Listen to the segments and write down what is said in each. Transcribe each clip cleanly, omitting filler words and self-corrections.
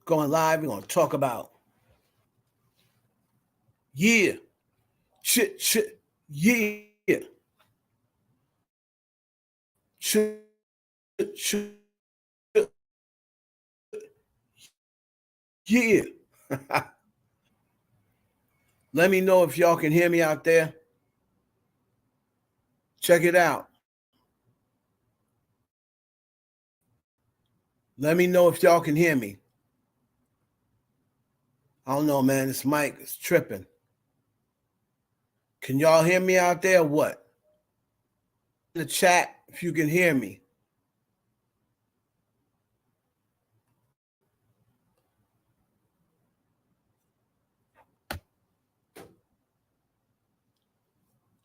Going live, we're going to talk about, yeah, shit, yeah, shit, shit, yeah. Let me know if y'all can hear me out there. Check it out. Let me know if y'all can hear me. I don't know, man. This mic is tripping. Can y'all hear me out there or what? In the chat, if you can hear me.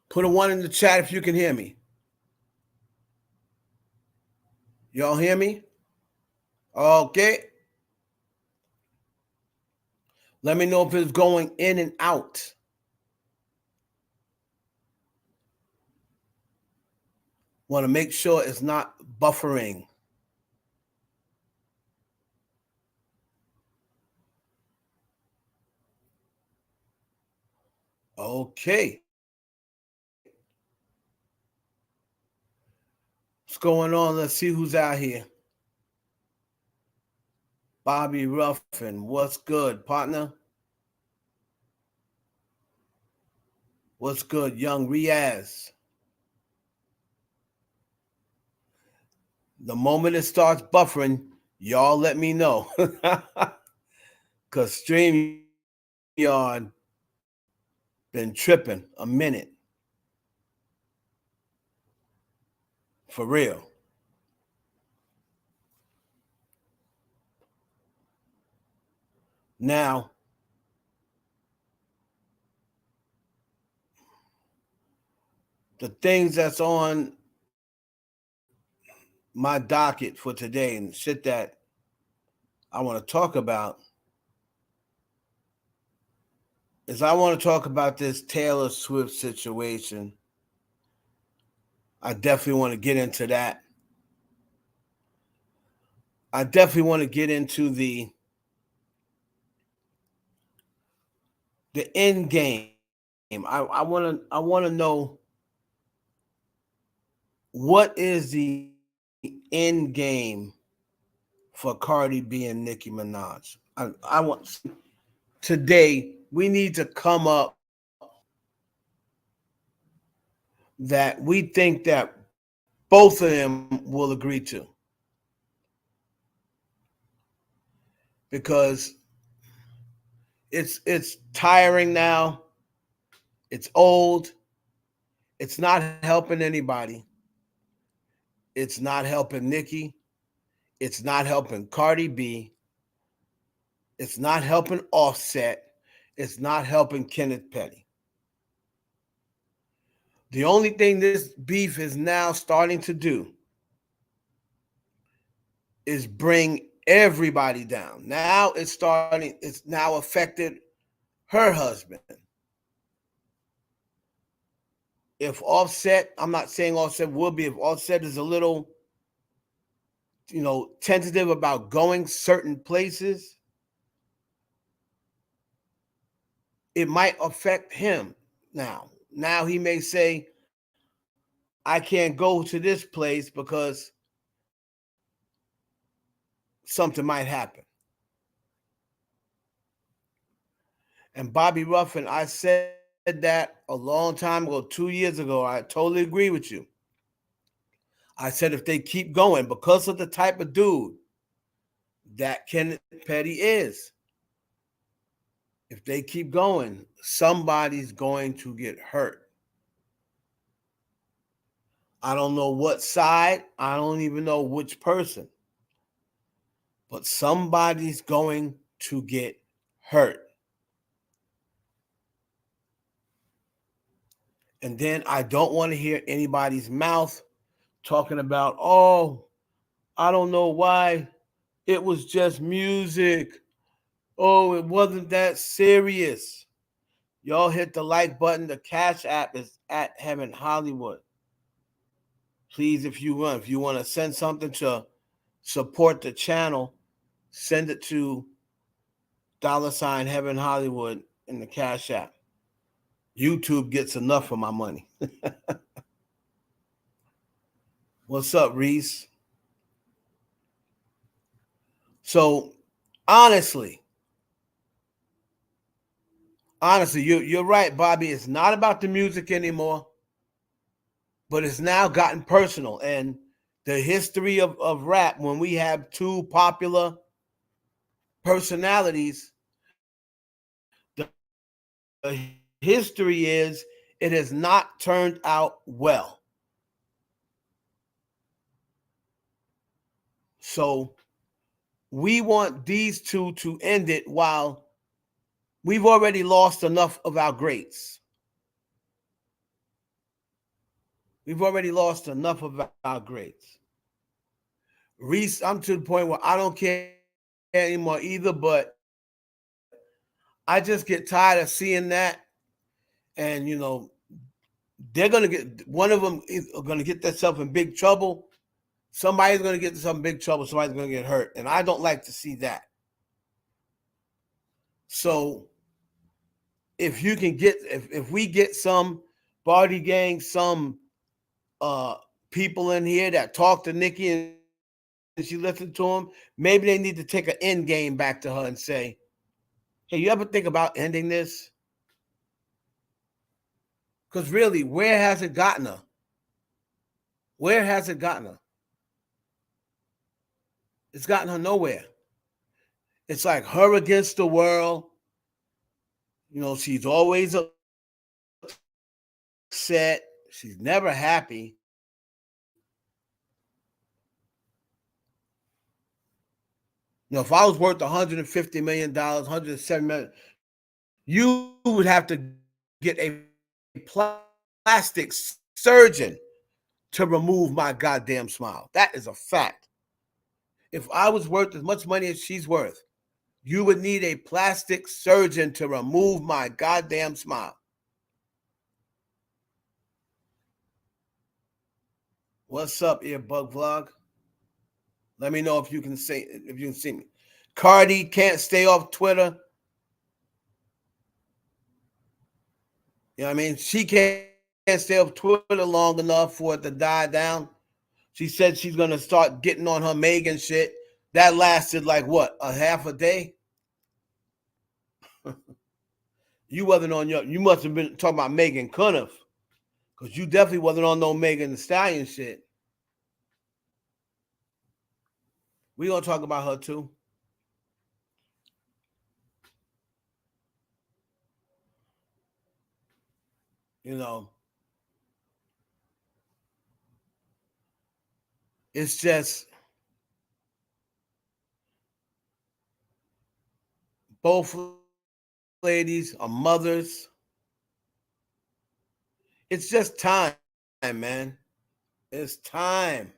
Put a 1 in the chat if you can hear me. Y'all hear me? Okay. Let me know if it's going in and out. Want to make sure it's not buffering. Okay. What's going on? Let's see who's out here. Bobby Ruffin, what's good, partner? What's good, young Riaz? The moment it starts buffering, y'all let me know. Because StreamYard been tripping a minute. For real. Now, the things that's on my docket for today and shit that I want to talk about is I want to talk about this Taylor Swift situation. I definitely want to get into that. I definitely want to get into the end game. I want to know what is the end game for Cardi B and Nicki Minaj. I want today we need to come up that we think that both of them will agree to. Because it's tiring now. It's old. It's not helping anybody. It's not helping Nicki. It's not helping Cardi B. It's not helping Offset. It's not helping Kenneth Petty. The only thing this beef is now starting to do is bring everybody down. Now it's now affected her husband. If Offset, I'm not saying Offset will be, if Offset is a little, tentative about going certain places, it might affect him now. Now he may say, I can't go to this place because something might happen. And Bobby Ruffin, I said that a long time ago, 2 years ago. I totally agree with you. I said if they keep going, because of the type of dude that Kenneth Petty is, if they keep going, somebody's going to get hurt. I don't know what side. I don't even know which person. But somebody's going to get hurt. And then I don't want to hear anybody's mouth talking about, oh, I don't know why. It was just music. Oh, it wasn't that serious. Y'all hit the like button. The Cash App is at Heaven Hollywood. Please, if you want to send something to support the channel, send it to $ Heaven Hollywood in the Cash App. YouTube gets enough of my money. What's up, Reese? So honestly, you're right, Bobby. It's not about the music anymore, but it's now gotten personal. And the history of rap, when we have two popular personalities, the history is it has not turned out well. So we want these two to end it while we've already lost enough of our greats. We've already lost enough of our greats. Reese, I'm to the point where I don't care anymore either, but I just get tired of seeing that. And, they're going to get, one of them is going to get themselves in big trouble. Somebody's going to get themselves in big trouble. Somebody's going to get hurt. And I don't like to see that. So if you can get, if we get some party gang, some people in here that talk to Nicki and she listened to him, maybe they need to take an end game back to her and say, hey, you ever think about ending this? Because really, where has it gotten her? Where has it gotten her? It's gotten her nowhere. It's like her against the world. She's always upset. She's never happy. If I was worth $150 million, $170 million, you would have to get a plastic surgeon to remove my goddamn smile. That is a fact. If I was worth as much money as she's worth, you would need a plastic surgeon to remove my goddamn smile. What's up, Earbug Vlog? Let me know if you can see me. Cardi can't stay off Twitter. You know what I mean? She can't stay off Twitter long enough for it to die down. She said she's going to start getting on her Megan shit. That lasted like what, a half a day? You wasn't on you must have been talking about Megan Cuniff. Because you definitely wasn't on no Megan Thee Stallion shit. We going to talk about her too. It's just both ladies are mothers. It's just time, man. It's time.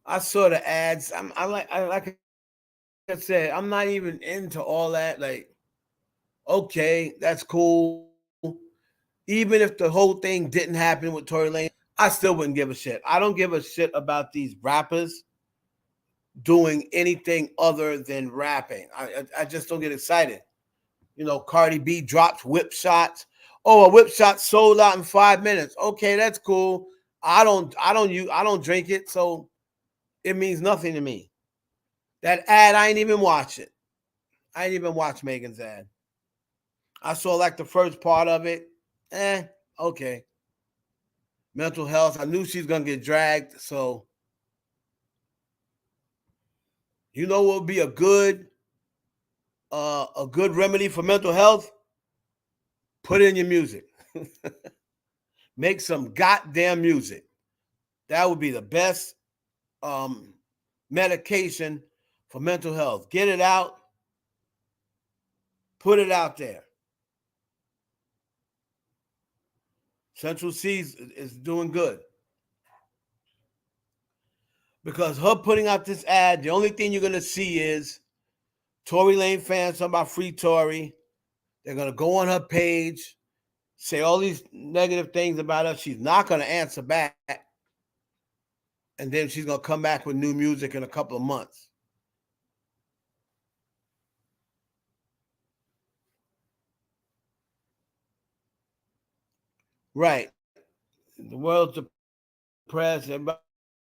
I saw the ads. Like I said, I'm not even into all that. Like, okay, that's cool. Even if the whole thing didn't happen with Tory Lanez, I still wouldn't give a shit. I don't give a shit about these rappers doing anything other than rapping. I just don't get excited. Cardi B drops whip shots. Oh, a whip shot sold out in 5 minutes. Okay, that's cool. I don't drink it, so it means nothing to me. That ad, I ain't even watch it. I ain't even watch Megan's ad. I saw like the first part of it. Okay. Mental health. I knew she's gonna get dragged, so what would be a good remedy for mental health? Put in your music. Make some goddamn music. That would be the best medication for mental health. Get it out. Put it out there. Central C's is doing good. Because her putting out this ad, the only thing you're going to see is Tory Lane fans talking about free Tory. They're going to go on her page, say all these negative things about her. She's not going to answer back. And then she's going to come back with new music in a couple of months. Right. The world's depressed. Everybody,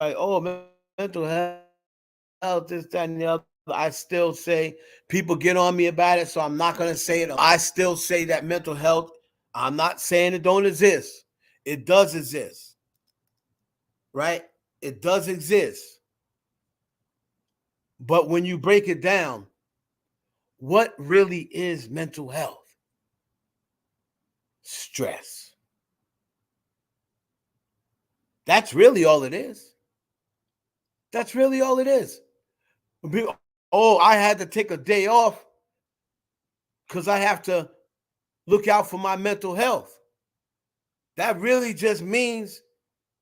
oh, mental health, this, that, and the other. I still say people get on me about it, so I'm not going to say it on here. I still say that mental health, I'm not saying it don't exist. It does exist, right? It does exist. But when you break it down, what really is mental health? Stress. That's really all it is. That's really all it is. Oh, I had to take a day off because I have to look out for my mental health. That really just means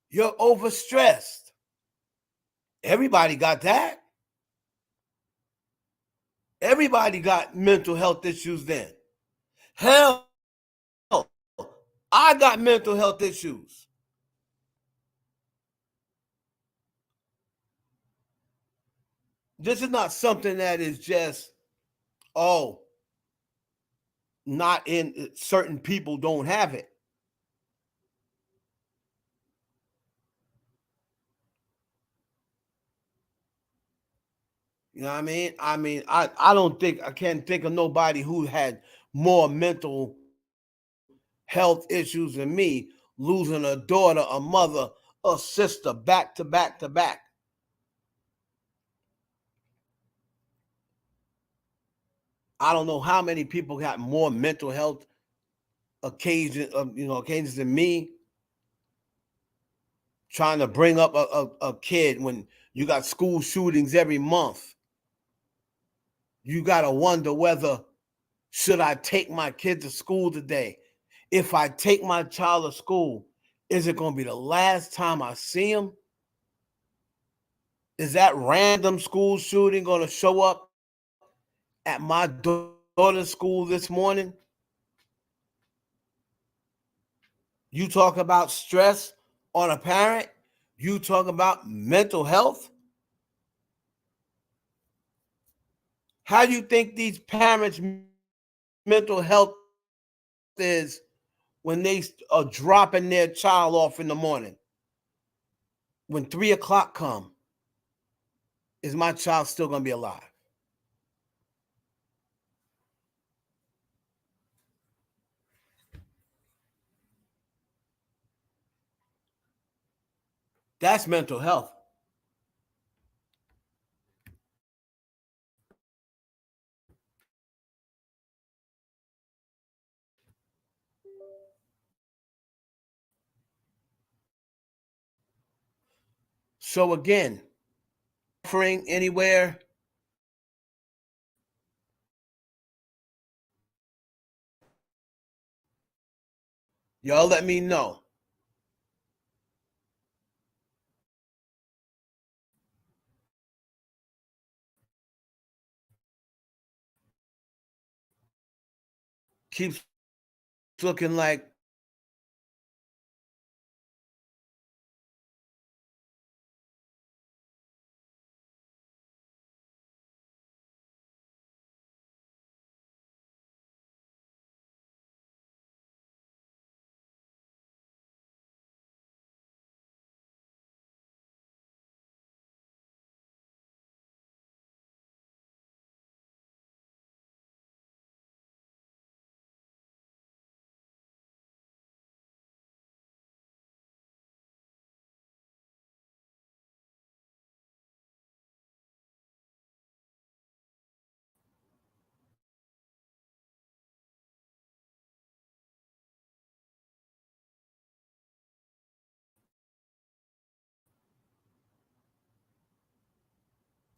you're overstressed. Everybody got that. Everybody got mental health issues then. Hell, I got mental health issues. This is not something that is just, oh, not in certain people don't have it. You know what I mean? I don't think I can't think of nobody who had more mental health issues than me, losing a daughter, a mother, a sister back to back to back. I don't know how many people got more mental health occasions than me, trying to bring up a kid when you got school shootings every month. You got to wonder whether should I take my kid to school today? If I take my child to school, is it going to be the last time I see him? Is that random school shooting going to show up at my daughter's school this morning? You talk about stress on a parent, you talk about mental health. How do you think these parents' mental health is when they are dropping their child off in the morning? When 3 o'clock come, is my child still going to be alive? That's mental health. So again, offering anywhere, y'all let me know. Keeps looking like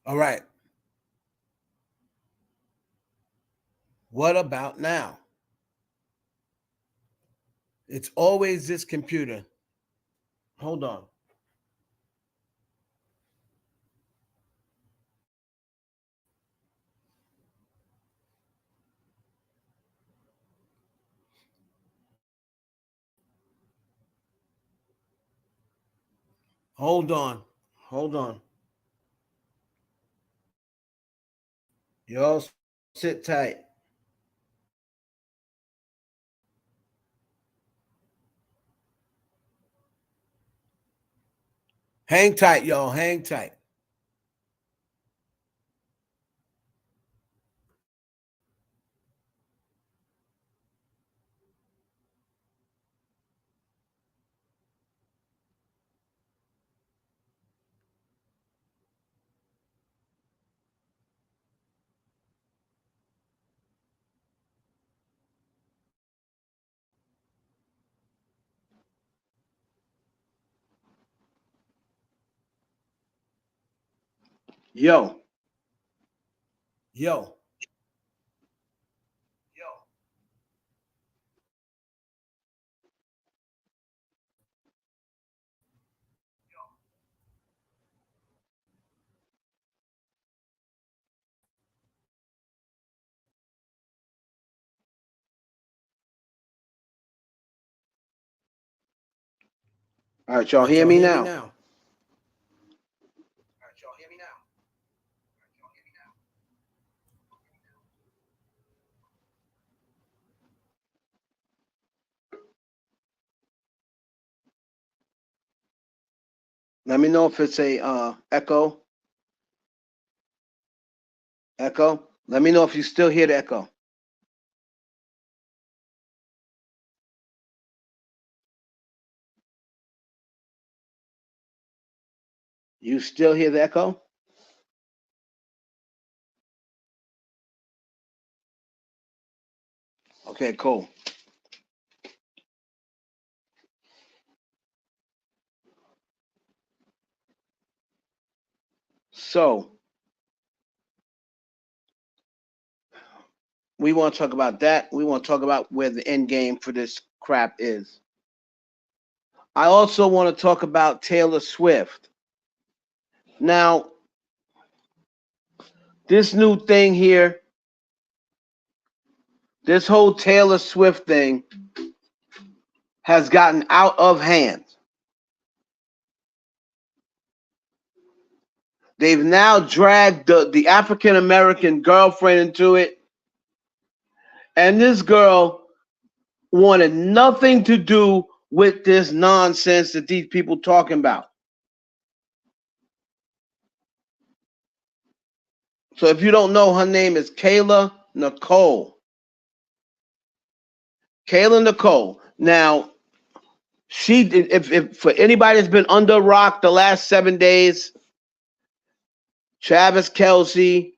all right. What about now? It's always this computer. Hold on. Hold on. Hold on. Y'all sit tight. Hang tight, y'all. Hang tight. Yo. Yo. All right, All y'all right, hear y'all me hear me now? now? Let me know if it's a echo. Echo. Let me know if you still hear the echo. You still hear the echo? Okay, cool. So we want to talk about that. We want to talk about where the end game for this crap is. I also want to talk about Taylor Swift. Now, this new thing here, this whole Taylor Swift thing has gotten out of hand. They've now dragged the African American girlfriend into it. And this girl wanted nothing to do with this nonsense that these people talking about. So if you don't know, her name is Kayla Nicole. Kayla Nicole. Now, she did, if for anybody that's been under a rock the last 7 days, Travis Kelce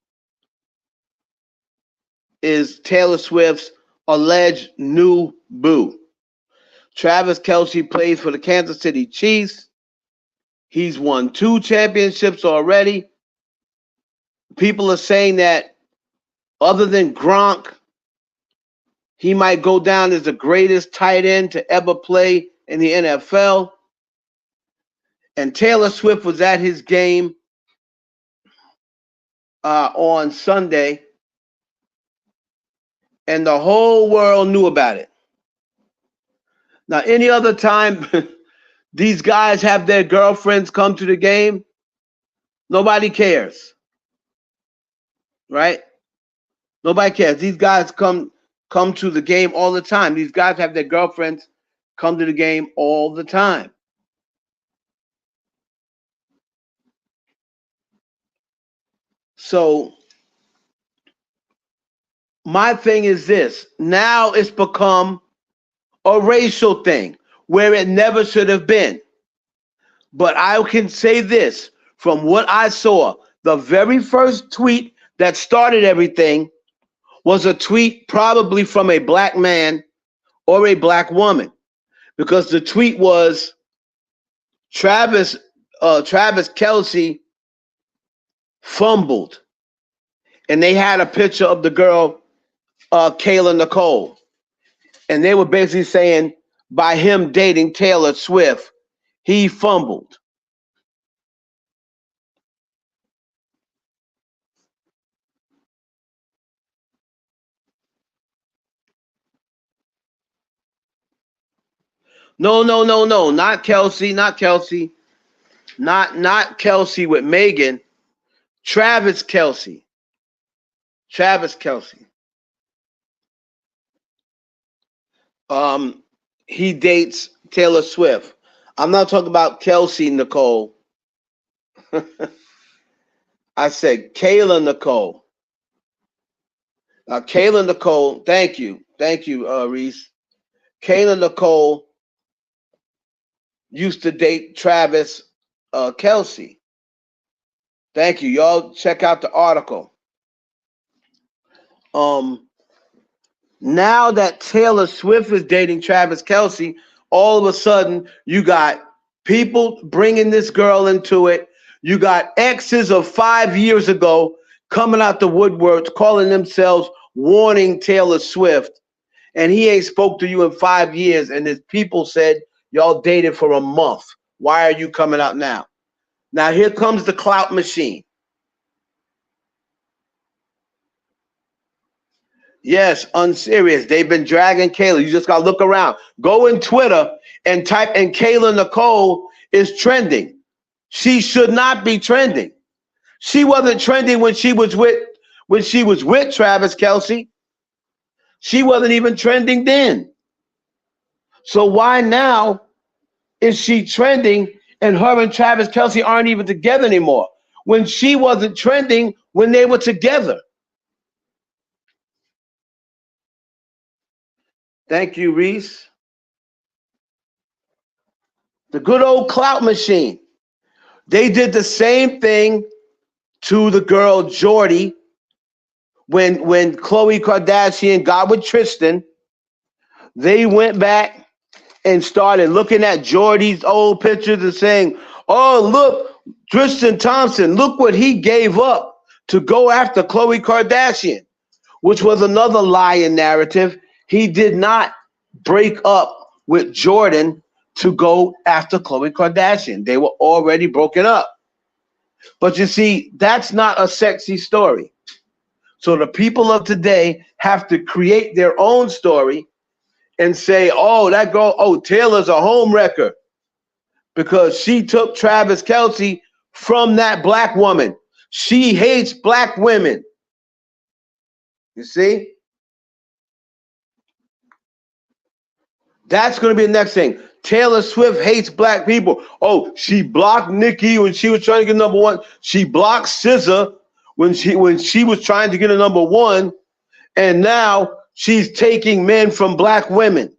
is Taylor Swift's alleged new boo. Travis Kelce plays for the Kansas City Chiefs. He's won 2 championships already. People are saying that other than Gronk, he might go down as the greatest tight end to ever play in the NFL. And Taylor Swift was at his game on Sunday, and the whole world knew about it. Now, any other time these guys have their girlfriends come to the game, nobody cares, right? Nobody cares. These guys come to the game all the time. These guys have their girlfriends come to the game all the time. So my thing is this. Now it's become a racial thing where it never should have been. But I can say this from what I saw, the very first tweet that started everything was a tweet probably from a black man or a black woman, because the tweet was Travis Kelce fumbled, and they had a picture of the girl Kayla Nicole, and they were basically saying by him dating Taylor Swift, he fumbled. No, no, no, no, not Kelce, not Kelce, not Kelce with Megan. Travis Kelce. Travis Kelce. Um, he dates Taylor Swift. I'm not talking about Kelsey Nicole. I said Kayla Nicole. Now, Kayla Nicole, thank you, Reese. Kayla Nicole used to date Travis Kelsey. Thank you. Y'all check out the article. Um, Now that Taylor Swift is dating Travis Kelsey, all of a sudden you got people bringing this girl into it. You got exes of 5 years ago coming out the woodworks, calling themselves warning Taylor Swift, and he ain't spoke to you in 5 years. And his people said y'all dated for a month. Why are you coming out now? Now here comes the clout machine. Yes, unserious. They've been dragging Kayla. You just gotta look around. Go in Twitter and type in Kayla Nicole is trending. She should not be trending. She wasn't trending when she was with Travis Kelsey. She wasn't even trending then. So why now is she trending and her and Travis Kelsey aren't even together anymore? When she wasn't trending when they were together. Thank you, Reese. The good old clout machine. They did the same thing to the girl Jordy when Khloe Kardashian got with Tristan. They went back and started looking at Jordy's old pictures and saying, "Oh, look, Tristan Thompson, look what he gave up to go after Khloe Kardashian," which was another lie and narrative. He did not break up with Jordan to go after Khloe Kardashian. They were already broken up. But you see, that's not a sexy story. So the people of today have to create their own story and say, "Oh, that girl, oh, Taylor's a home wrecker because she took Travis Kelsey from that black woman. She hates black women." You see? That's going to be the next thing. Taylor Swift hates black people. Oh, she blocked Nicki when she was trying to get number one. She blocked SZA when she was trying to get a number one, and now she's taking men from black women.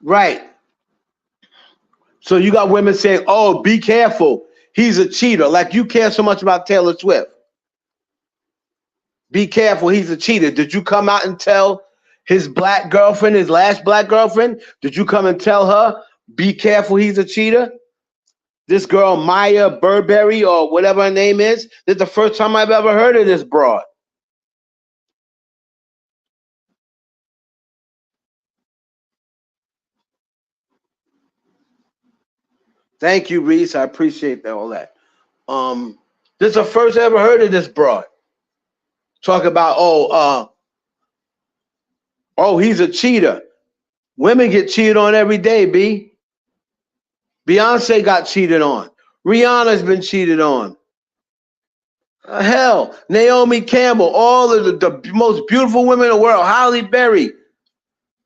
Right. So you got women saying, "Oh, be careful. He's a cheater." Like you care so much about Taylor Swift. Be careful, he's a cheater. Did you come out and tell his black girlfriend, his last black girlfriend? Did you come and tell her, "Be careful, he's a cheater"? This girl, Maya Burberry, or whatever her name is, this is the first time I've ever heard of this broad. Thank you, Reese. I appreciate that, all that. This is the first I ever heard of this broad. Talk about, oh, he's a cheater. Women get cheated on every day, B. Beyonce got cheated on. Rihanna's been cheated on. Hell, Naomi Campbell, all of the most beautiful women in the world. Halle Berry.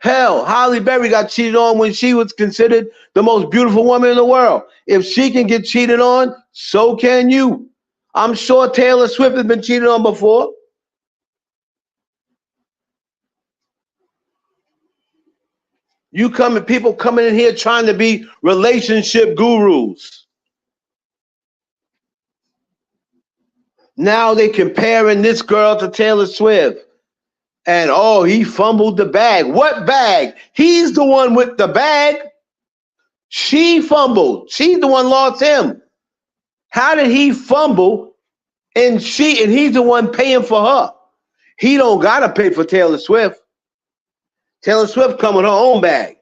Hell, Halle Berry got cheated on when she was considered the most beautiful woman in the world. If she can get cheated on, so can you. I'm sure Taylor Swift has been cheated on before. People coming in here trying to be relationship gurus. Now they comparing this girl to Taylor Swift. And oh, he fumbled the bag. What bag? He's the one with the bag. She fumbled. She's the one lost him. How did he fumble and he's the one paying for her? He don't gotta pay for Taylor Swift. Taylor Swift come with her own bag.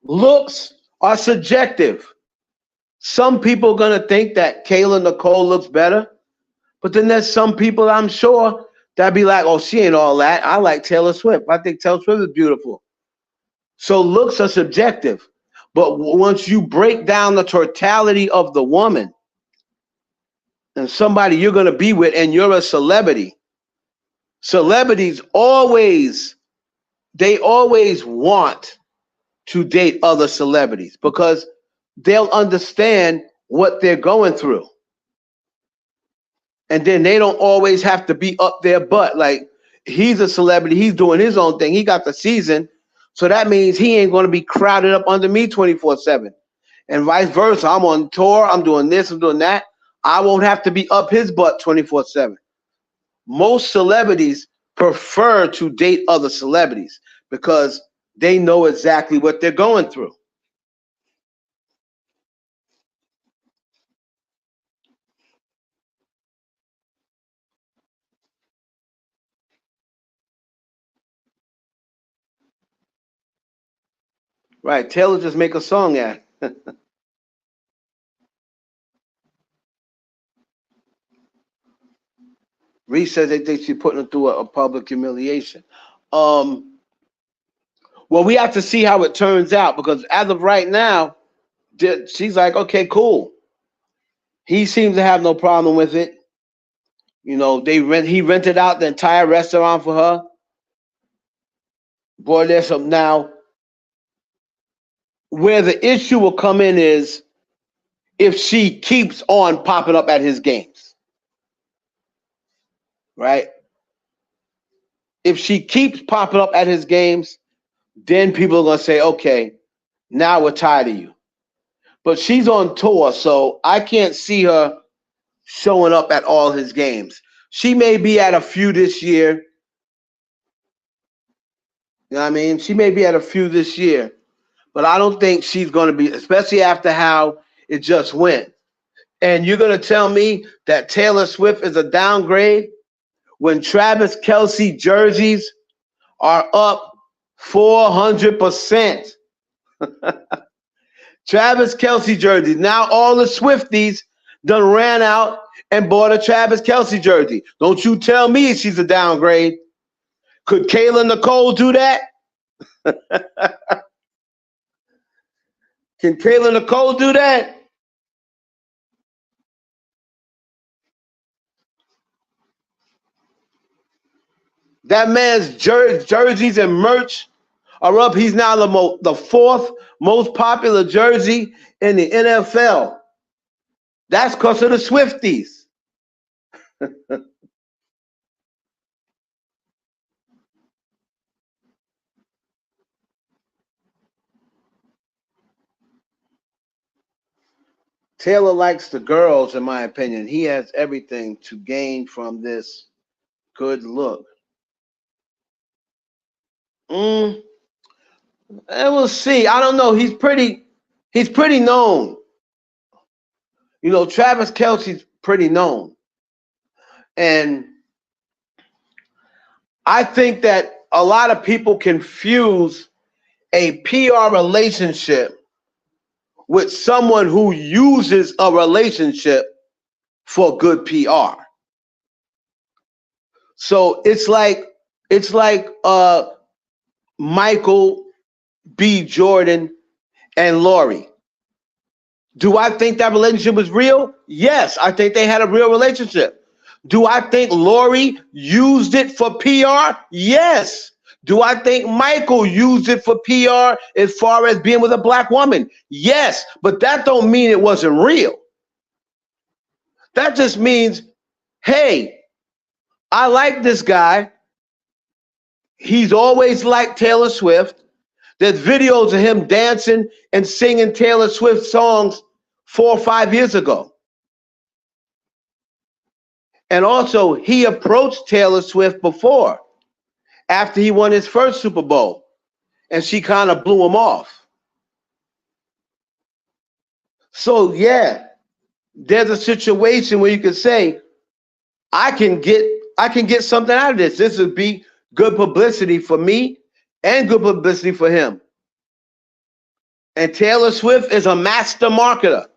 Looks are subjective. Some people are gonna think that Kayla Nicole looks better, but then there's some people I'm sure that be like, "Oh, she ain't all that. I like Taylor Swift. I think Taylor Swift is beautiful." So looks are subjective. But once you break down the totality of the woman, and somebody you're going to be with and you're a celebrity, celebrities always, they always want to date other celebrities because they'll understand what they're going through. And then they don't always have to be up their butt. Like, he's a celebrity, he's doing his own thing, he got the season. So that means he ain't going to be crowded up under me 24/7. And vice versa. I'm on tour, I'm doing this, I'm doing that. I won't have to be up his butt 24/7. Most celebrities prefer to date other celebrities because they know exactly what they're going through. Right. Taylor just make a song at. Reese says they think she's putting him through a public humiliation. Um, well, we have to see how it turns out because as of right now, she's like, okay, cool. He seems to have no problem with it. You know, he rented out the entire restaurant for her. Boy, there's some now. Where the issue will come in is if she keeps on popping up at his games, right? If she keeps popping up at his games, then people are gonna say, okay, now we're tired of you. But she's on tour, so I can't see her showing up at all his games. She may be at a few this year. You know what I mean? She may be at a few this year, but I don't think she's going to be, especially after how it just went. And you're going to tell me that Taylor Swift is a downgrade when Travis Kelce jerseys are up 400%. Travis Kelce jerseys. Now all the Swifties done ran out and bought a Travis Kelce jersey. Don't you tell me she's a downgrade. Could Kayla Nicole do that? Can Kayla Nicole do that? That man's jerseys and merch are up. He's now the fourth most popular jersey in the NFL. That's because of the Swifties. Taylor likes the girls, in my opinion. He has everything to gain from this good look. And we'll see. I don't know. He's pretty known. You know, Travis Kelce's pretty known. And I think that a lot of people confuse a PR relationship with someone who uses a relationship for good PR. So it's like Michael B. Jordan and Lori. Do I think that relationship was real? Yes, I think they had a real relationship. Do I think Lori used it for PR? Yes. Do I think Michael used it for PR as far as being with a black woman? Yes, but that don't mean it wasn't real. That just means, hey, I like this guy. He's always liked Taylor Swift. There's videos of him dancing and singing Taylor Swift songs 4 or 5 years ago. And also, he approached Taylor Swift before, after he won his first Super Bowl, and she kind of blew him off. So, yeah, there's a situation where you can say, I can get something out of this. This would be good publicity for me and good publicity for him. And Taylor Swift is a master marketer.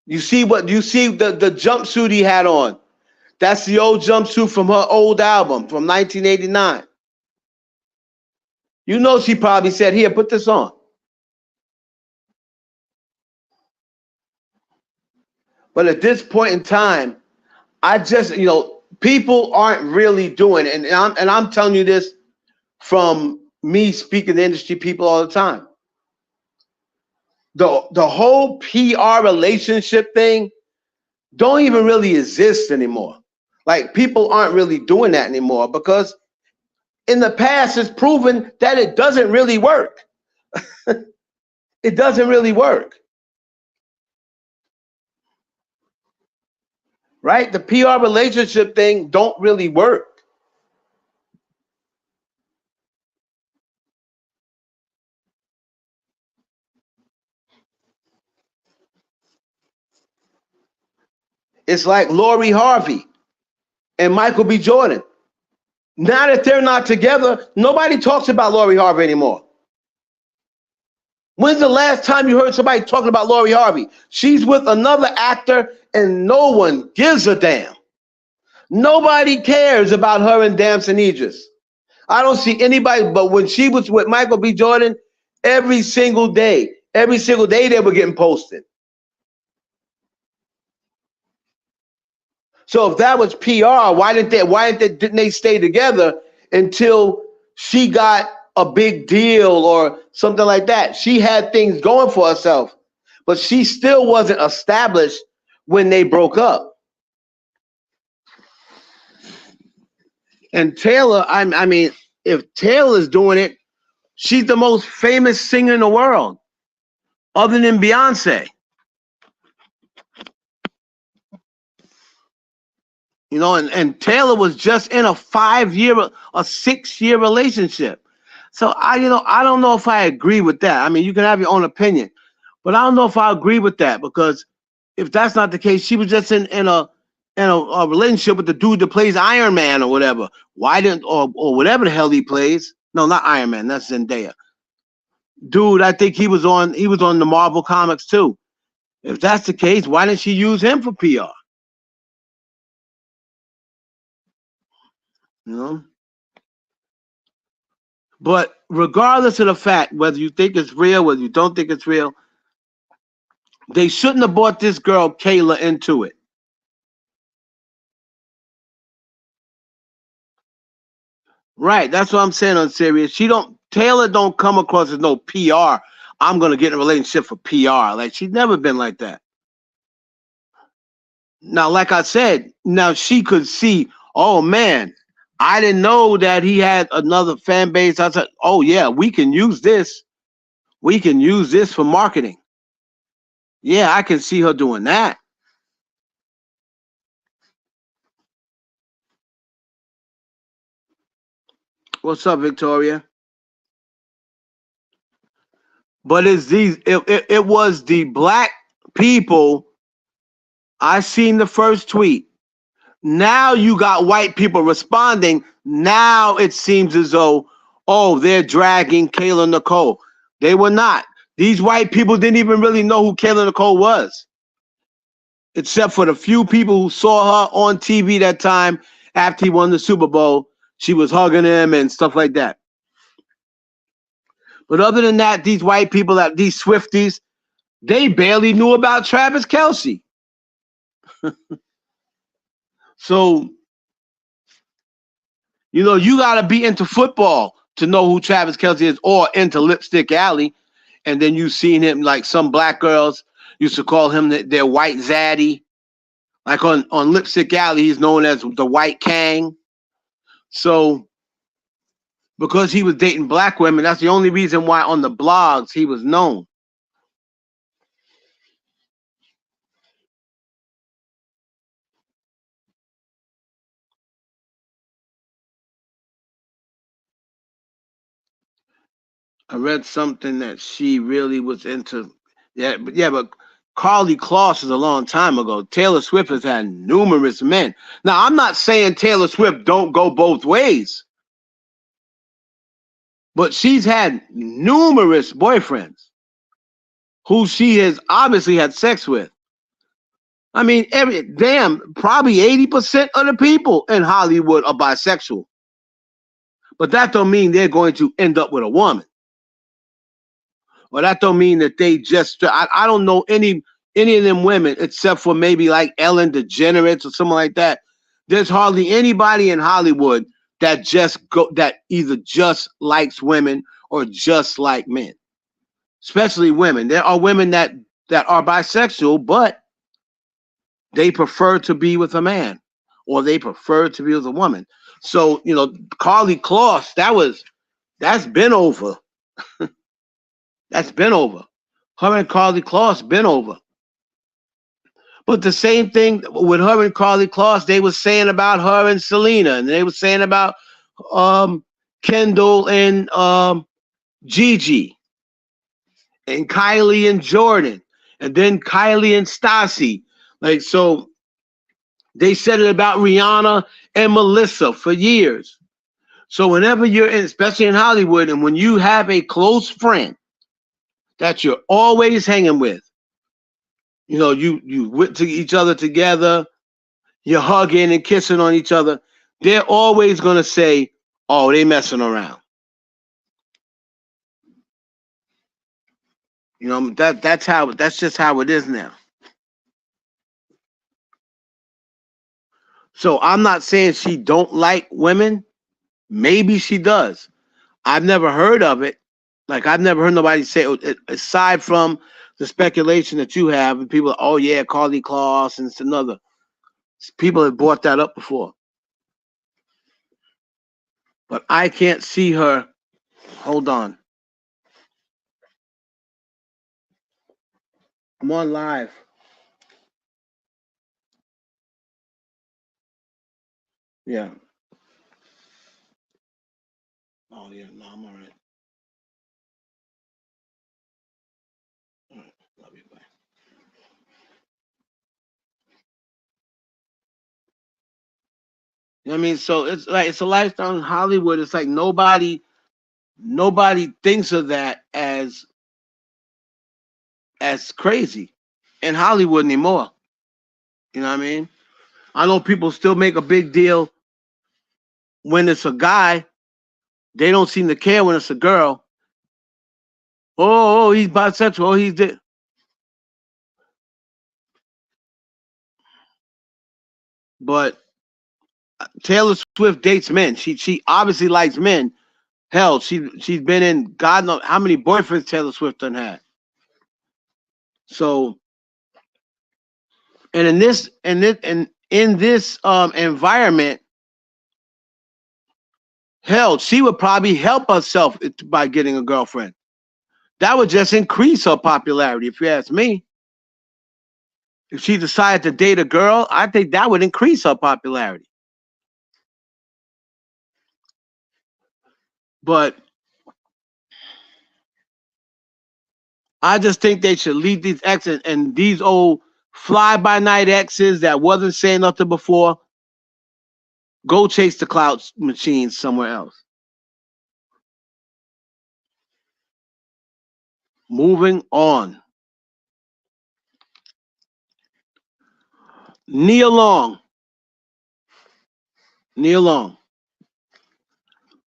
You see the jumpsuit he had on. That's the old jumpsuit from her old album from 1989. You know she probably said, here, put this on. But at this point in time, I just, people aren't really doing it. And I'm telling you this from me speaking to industry people all the time. The whole PR relationship thing don't even really exist anymore. Like people aren't really doing that anymore because in the past it's proven that it doesn't really work. It doesn't really work. Right? The PR relationship thing don't really work. It's like Lori Harvey and Michael B. Jordan. Now that they're not together, nobody talks about Lori Harvey anymore. When's the last time you heard somebody talking about Lori Harvey? She's with another actor and no one gives a damn. Nobody cares about her and Damson Idris. I don't see anybody, but when she was with Michael B. Jordan, every single day they were getting posted. So if that was PR, didn't they stay together until she got a big deal or something like that? She had things going for herself, but she still wasn't established when they broke up. And Taylor, I mean, if Taylor's doing it, she's the most famous singer in the world, other than Beyonce. And Taylor was just in a 6-year relationship. So I don't know if I agree with that. I mean, you can have your own opinion, but I don't know if I agree with that because if that's not the case, she was just in a relationship with the dude that plays Iron Man or whatever. Why didn't or whatever the hell he plays? No, not Iron Man. That's Zendaya. Dude, I think he was on the Marvel comics too. If that's the case, why didn't she use him for PR? You know? But regardless of the fact, whether you think it's real, whether you don't think it's real, they shouldn't have brought this girl Kayla into it. Right, that's what I'm saying on serious. Taylor don't come across as no PR. I'm gonna get in a relationship for PR. Like she's never been like that. Now, like I said, now she could see, oh man, I didn't know that he had another fan base. I said, oh yeah, we can use this. We can use this for marketing. Yeah, I can see her doing that. What's up, Victoria? But it was the black people. I seen the first tweet. Now you got white people responding. Now it seems as though, oh, they're dragging Kayla Nicole. They were not. These white people didn't even really know who Kayla Nicole was, except for the few people who saw her on TV that time after he won the Super Bowl. She was hugging him and stuff like that. But other than that, these white people, these Swifties, they barely knew about Travis Kelce. So, you got to be into football to know who Travis Kelce is, or into Lipstick Alley. And then you seen him, like some black girls used to call him their white zaddy. Like on Lipstick Alley, he's known as the White Kang. So, because he was dating black women, that's the only reason why on the blogs he was known. I read something that she really was into. But Carly Kloss is a long time ago. Taylor Swift has had numerous men. Now, I'm not saying Taylor Swift don't go both ways, but she's had numerous boyfriends who she has obviously had sex with. I mean, probably 80% of the people in Hollywood are bisexual. But that don't mean they're going to end up with a woman. Well, that don't mean that they just. I don't know any any of them women, except for maybe like Ellen DeGeneres or something like that. There's hardly anybody in Hollywood that either just likes women or just like men, especially women. There are women that are bisexual, but they prefer to be with a man or they prefer to be with a woman. So, Carly Kloss, that's been over. That's been over. Her and Carly Kloss been over. But the same thing with her and Carly Kloss, they were saying about her and Selena, and they were saying about Kendall and Gigi, and Kylie and Jordan, and then Kylie and Stassi. Like, so they said it about Rihanna and Melissa for years. So whenever you're in, especially in Hollywood, and when you have a close friend that you're always hanging with, you went to each other together, you're hugging and kissing on each other, they're always going to say, oh, they messing around. That's just how it is now. So I'm not saying she don't like women. Maybe she does. I've never heard of it. Like, I've never heard nobody say, aside from the speculation that you have, and people, oh yeah, Carly Kloss and it's another. People have brought that up before. But I can't see her. Hold on. I'm on live. Yeah. Oh yeah, no, I'm all right. All right. Love you, bye. You know what I mean? So it's a lifestyle in Hollywood. It's like nobody thinks of that as crazy in Hollywood anymore. You know what I mean? I know people still make a big deal when it's a guy. They don't seem to care when it's a girl. Oh, he's bisexual. Oh, he's this. But Taylor Swift dates men. She obviously likes men. Hell, she's been in God knows how many boyfriends Taylor Swift done had. So, and in this environment, hell, she would probably help herself by getting a girlfriend. That would just increase her popularity, if you ask me. If she decided to date a girl, I think that would increase her popularity. But I just think they should leave these exes and these old fly-by-night exes that wasn't saying nothing before. Go chase the clout machines somewhere else. Moving on. Nia Long. Nia Long.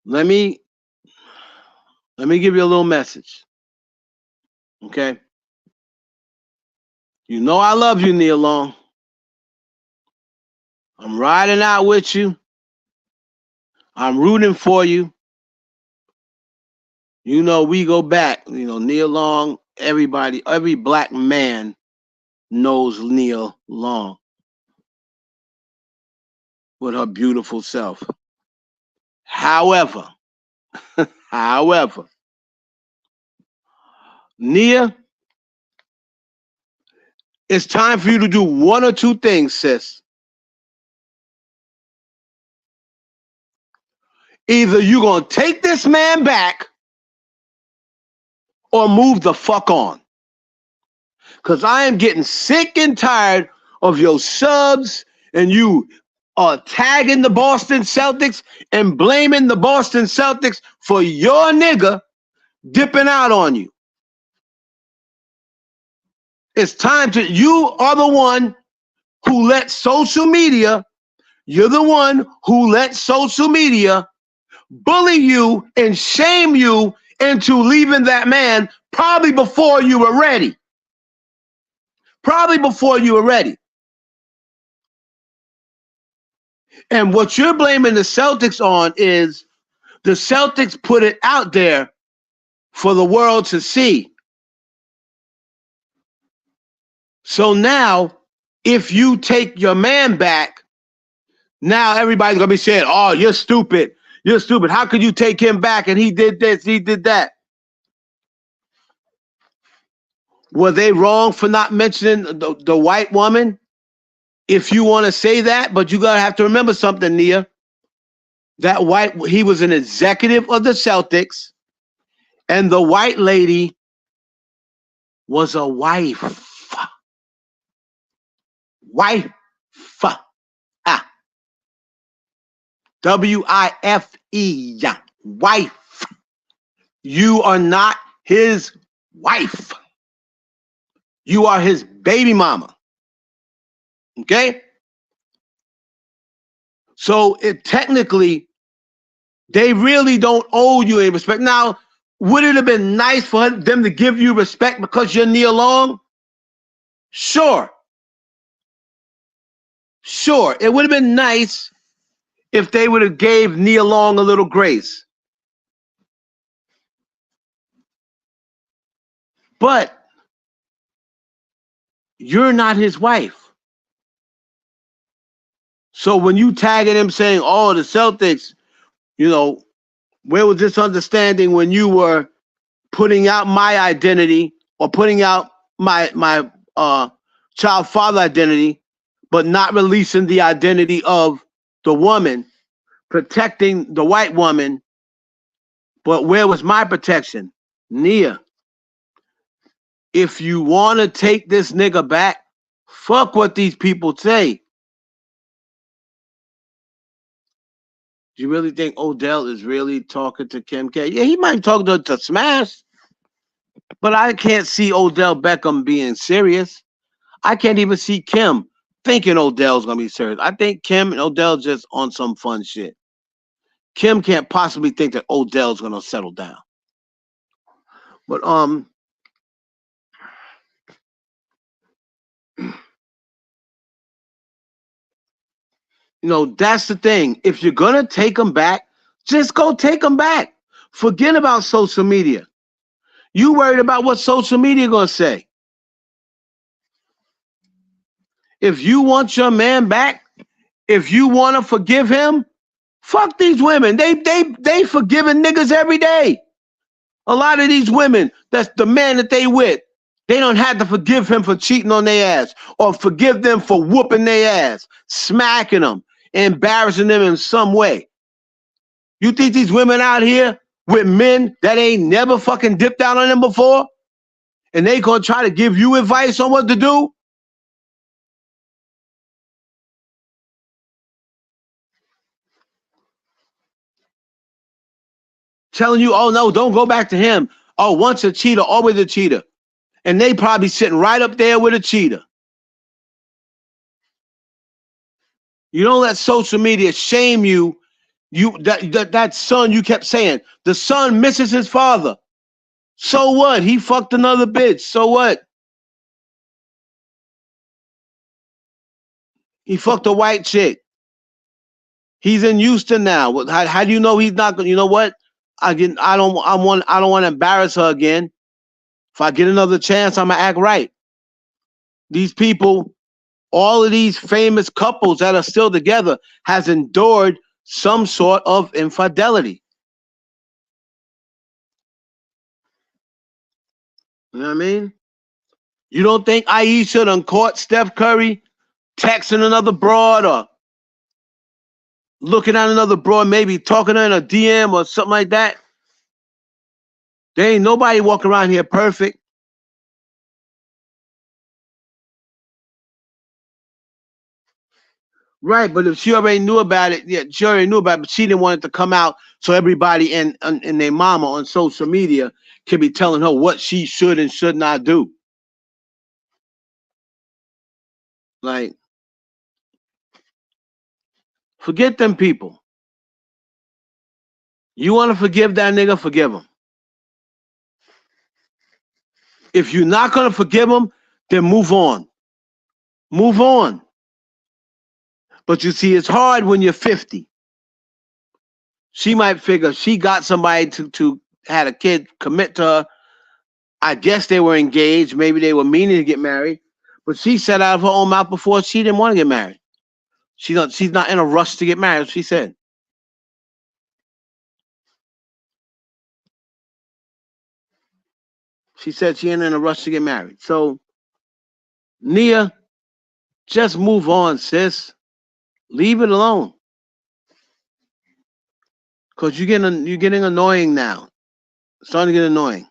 Let me give you a little message. Okay? You know I love you, Nia Long. I'm riding out with you. I'm rooting for you. You know, we go back. Nia Long, everybody, every black man knows Nia Long with her beautiful self. However, Nia, it's time for you to do one or two things, sis. Either you're going to take this man back or move the fuck on. Because I am getting sick and tired of your subs and you tagging the Boston Celtics and blaming the Boston Celtics for your nigga dipping out on you. It's time to, you are the one who let social media, you're the one who let social media bully you and shame you into leaving that man probably before you were ready. probably before you were ready. And what you're blaming the Celtics on is the Celtics put it out there for the world to see. So now, if you take your man back, now everybody's going to be saying, oh, you're stupid. You're stupid. How could you take him back and he did this, he did that? Were they wrong for not mentioning the white woman? If you want to say that, but you got to have to remember something, Nia. He was an executive of the Celtics, and the white lady was a wife. Wife. Ah. W-I-F-E. Wife. You are not his wife. You are his baby mama. Okay? So it technically, they really don't owe you any respect. Now, would it have been nice for them to give you respect because you're Nia Long? Sure. Sure. It would have been nice if they would have gave Nia Long a little grace. But you're not his wife. So when you tagging him saying, oh, the Celtics, where was this understanding when you were putting out my identity or putting out my child father identity, but not releasing the identity of the woman, protecting the white woman? But where was my protection? Nia, if you want to take this nigga back, fuck what these people say. Do you really think Odell is really talking to Kim K? Yeah, he might talk to Smash, but I can't see Odell Beckham being serious. I can't even see Kim thinking Odell's going to be serious. I think Kim and Odell just on some fun shit. Kim can't possibly think that Odell's going to settle down. But that's the thing. If you're going to take them back, just go take them back. Forget about social media. You worried about what social media going to say. If you want your man back, if you want to forgive him, fuck these women. They forgiving niggas every day. A lot of these women, that's the man that they with, they don't have to forgive him for cheating on their ass or forgive them for whooping their ass, smacking them, embarrassing them in some way. You think these women out here with men that ain't never fucking dipped out on them before, and they gonna try to give you advice on what to do? Telling you, oh no, don't go back to him. Oh, once a cheater, always a cheater. And they probably sitting right up there with a cheater. You don't let social media shame you. That son, you kept saying, the son misses his father. So what? He fucked another bitch. So what? He fucked a white chick. He's in Houston now. How do you know he's not gonna? You know what? I don't want to embarrass her again. If I get another chance, I'm gonna act right. These people, all of these famous couples that are still together, has endured some sort of infidelity. You know what I mean? You don't think Aisha done caught Steph Curry texting another broad or looking at another broad, maybe talking to her in a DM or something like that? There ain't nobody walking around here perfect. Right, but if she already knew about it, yeah, she already knew about it, but she didn't want it to come out so everybody and their mama on social media can be telling her what she should and should not do. Like, forget them people. You want to forgive that nigga, forgive him. If you're not going to forgive him, then move on. Move on. But you see, it's hard when you're 50. She might figure she got somebody to had a kid commit to her. I guess they were engaged. Maybe they were meaning to get married. But she said out of her own mouth before she didn't want to get married. She's not in a rush to get married. She said. She said she ain't in a rush to get married. So Nia, just move on, sis. Leave it alone. Cause you're getting annoying now. It's starting to get annoying.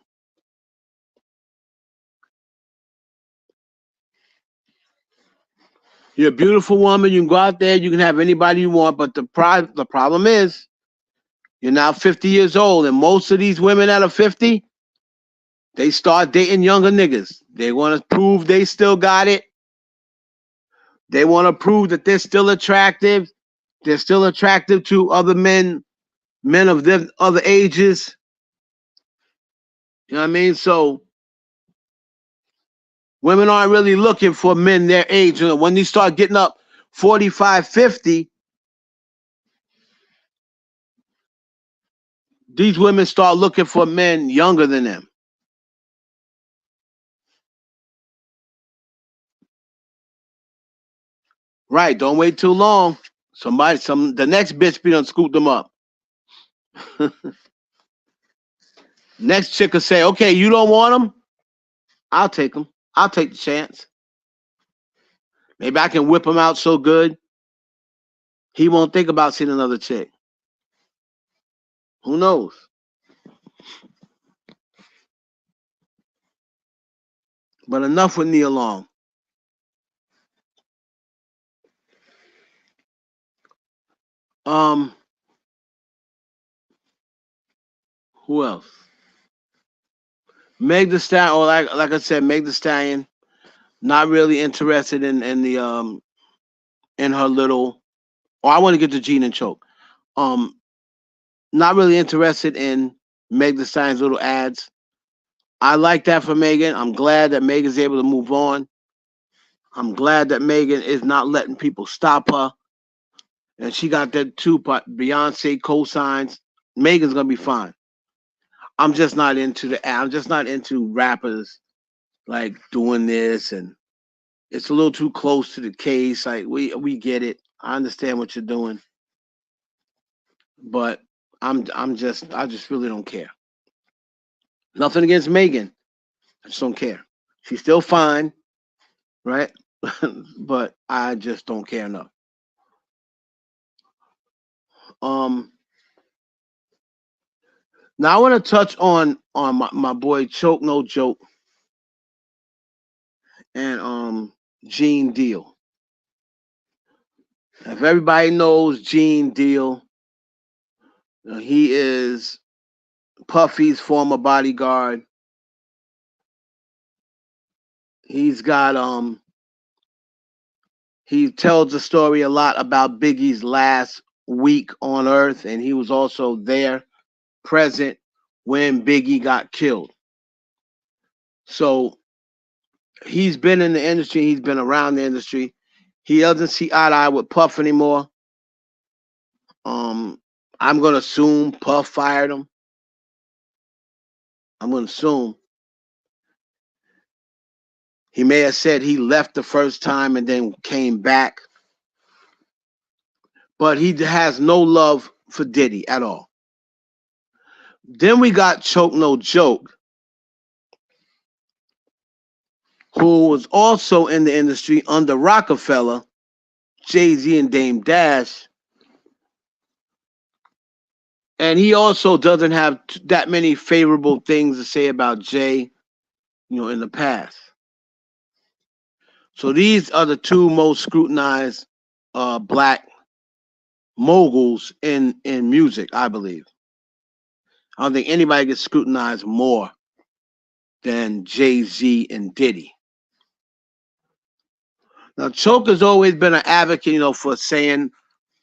You're a beautiful woman. You can go out there. You can have anybody you want. But the problem is, you're now 50 years old, and most of these women that are 50, they start dating younger niggas. They want to prove they still got it. They want to prove that they're still attractive. They're still attractive to other men, men of them other ages. You know what I mean? So women aren't really looking for men their age. You know, when you start getting up 45, 50, these women start looking for men younger than them. Right. Don't wait too long. The next bitch be done scoop them up. Next chick will say, okay, you don't want them? I'll take them. I'll take the chance. Maybe I can whip him out so good he won't think about seeing another chick. Who knows? But enough with Nia Long. Um, who else? Meg the Stallion, or like I said, Meg the Stallion. Not really interested in the in her little. Or I want to get to Gene and Choke. Um, Not really interested in Meg the Stallion's little ads. I like that for Megan. I'm glad that Megan's able to move on. I'm glad that Megan is not letting people stop her. And she got that two Beyonce co-signs. Megan's gonna be fine. I'm just not into I'm just not into rappers like doing this, and it's a little too close to the case. Like we get it. I understand what you're doing, but I just really don't care. Nothing against Megan. I just don't care. She's still fine, right? But I just don't care enough. Um, Now I want to touch on my boy Choke No Joke and Gene Deal. If everybody knows Gene Deal, he is Puffy's former bodyguard. He's got he tells the story a lot about Biggie's last week on Earth, and he was also there, present when Biggie got killed. So he's been in the industry, he's been around the industry. He doesn't see eye to eye with Puff anymore. Um, I'm gonna assume Puff fired him. I'm gonna assume he may have said he left the first time and then came back, but he has no love for Diddy at all. Then we got Choke No Joke, who was also in the industry under Rockefeller, Jay-Z and Dame Dash. And he also doesn't have that many favorable things to say about Jay, in the past. So these are the two most scrutinized black moguls in music, I believe. I don't think anybody gets scrutinized more than Jay-Z and Diddy. Now, Choke has always been an advocate, for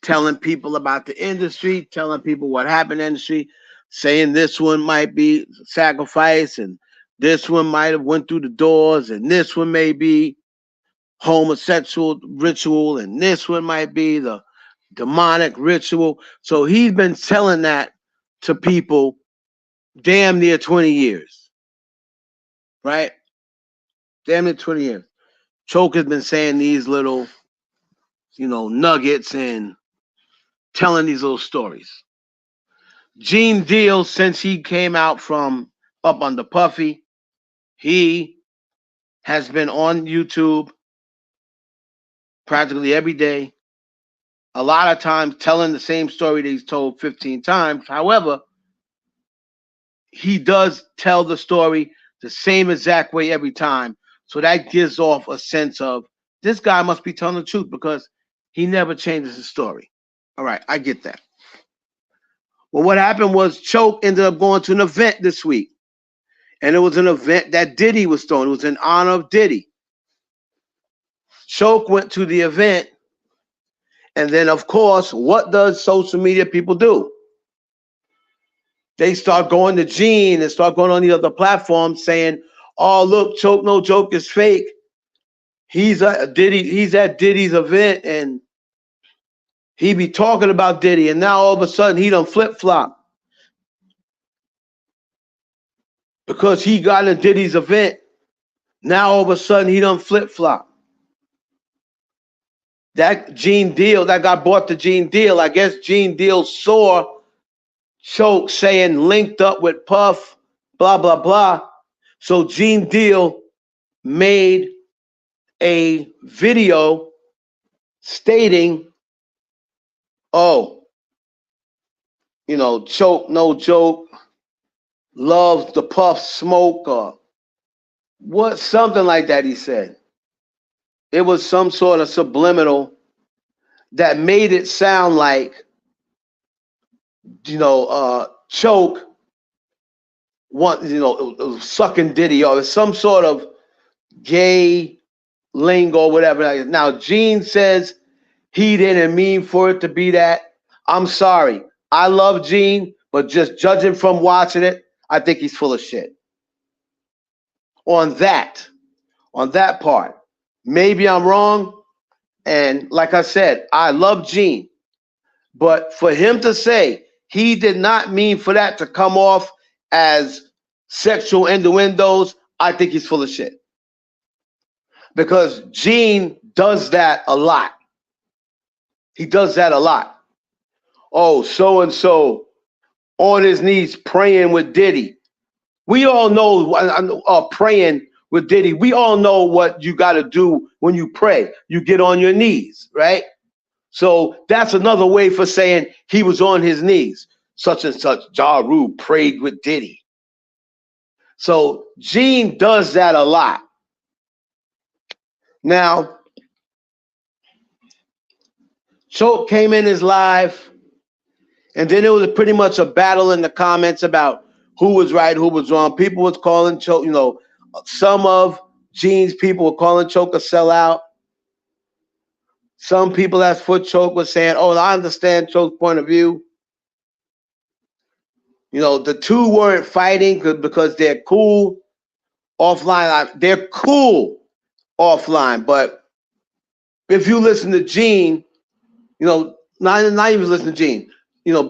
telling people about the industry, telling people what happened in the industry, saying this one might be sacrifice and this one might have went through the doors and this one may be homosexual ritual, and this one might be the demonic ritual. So he's been telling that to people damn near 20 years, right? Damn near 20 years. Choke has been saying these little, nuggets and telling these little stories. Gene Deal, since he came out from up under Puffy, he has been on YouTube practically every day, a lot of times telling the same story that he's told 15 times. However, he does tell the story the same exact way every time. So that gives off a sense of this guy must be telling the truth because he never changes his story. All right, I get that. Well, what happened was Choke ended up going to an event this week. And it was an event that Diddy was throwing. It was in honor of Diddy. Choke went to the event. And then, of course, what does social media people do? They start going to Gene and start going on the other platforms saying, oh, look, Choke No Joke is fake. He's at Diddy's event and he be talking about Diddy. And now all of a sudden he done flip-flop because he got in Diddy's event. Now all of a sudden he done flip-flop. That Gene Deal, that got bought to Gene Deal. I guess Gene Deal saw Choke saying linked up with Puff, blah, blah, blah. So Gene Deal made a video stating, oh, Choke No Joke loves the Puff smoke or what, something like that he said. It was some sort of subliminal that made it sound like, Choke sucking Diddy or some sort of gay lingo or whatever. Now, Gene says he didn't mean for it to be that. I'm sorry. I love Gene, but just judging from watching it, I think he's full of shit. On that part. Maybe I'm wrong. And like I said, I love Gene. But for him to say he did not mean for that to come off as sexual innuendos, I think he's full of shit. Because Gene does that a lot. He does that a lot. Oh, so-and-so on his knees praying with Diddy. We all know praying with Diddy. We all know what you got to do when you pray. You get on your knees, right? So that's another way for saying he was on his knees. Such and such, Ja Rule prayed with Diddy. So Gene does that a lot. Now, Choke came in his live, and then it was pretty much a battle in the comments about who was right, who was wrong. People was calling Choke, some of Gene's people were calling Choke a sellout. Some people that's for Choke was saying, oh, I understand Choke's point of view. The two weren't fighting because they're cool offline. They're cool offline. But if you listen to Gene, not even listen to Gene,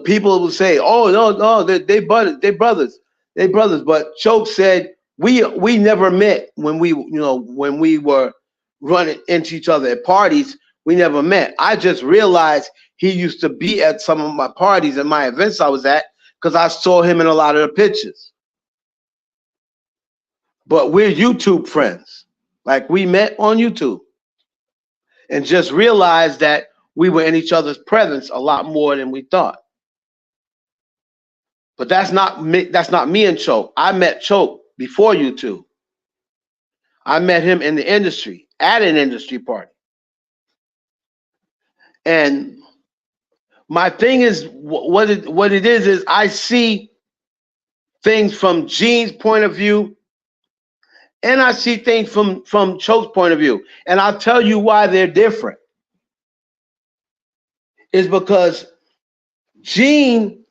people will say, oh, no, they brothers. But Choke said, we never met when we were running into each other at parties. We never met. I just realized he used to be at some of my parties and my events I was at because I saw him in a lot of the pictures. But we're YouTube friends. Like we met on YouTube and just realized that we were in each other's presence a lot more than we thought. But that's not me. That's not me and Choke. I met Choke before YouTube. I met him in the industry at an industry party. And my thing is, what it is I see things from Gene's point of view, and I see things from Choke's point of view. And I'll tell you why they're different. Is because Gene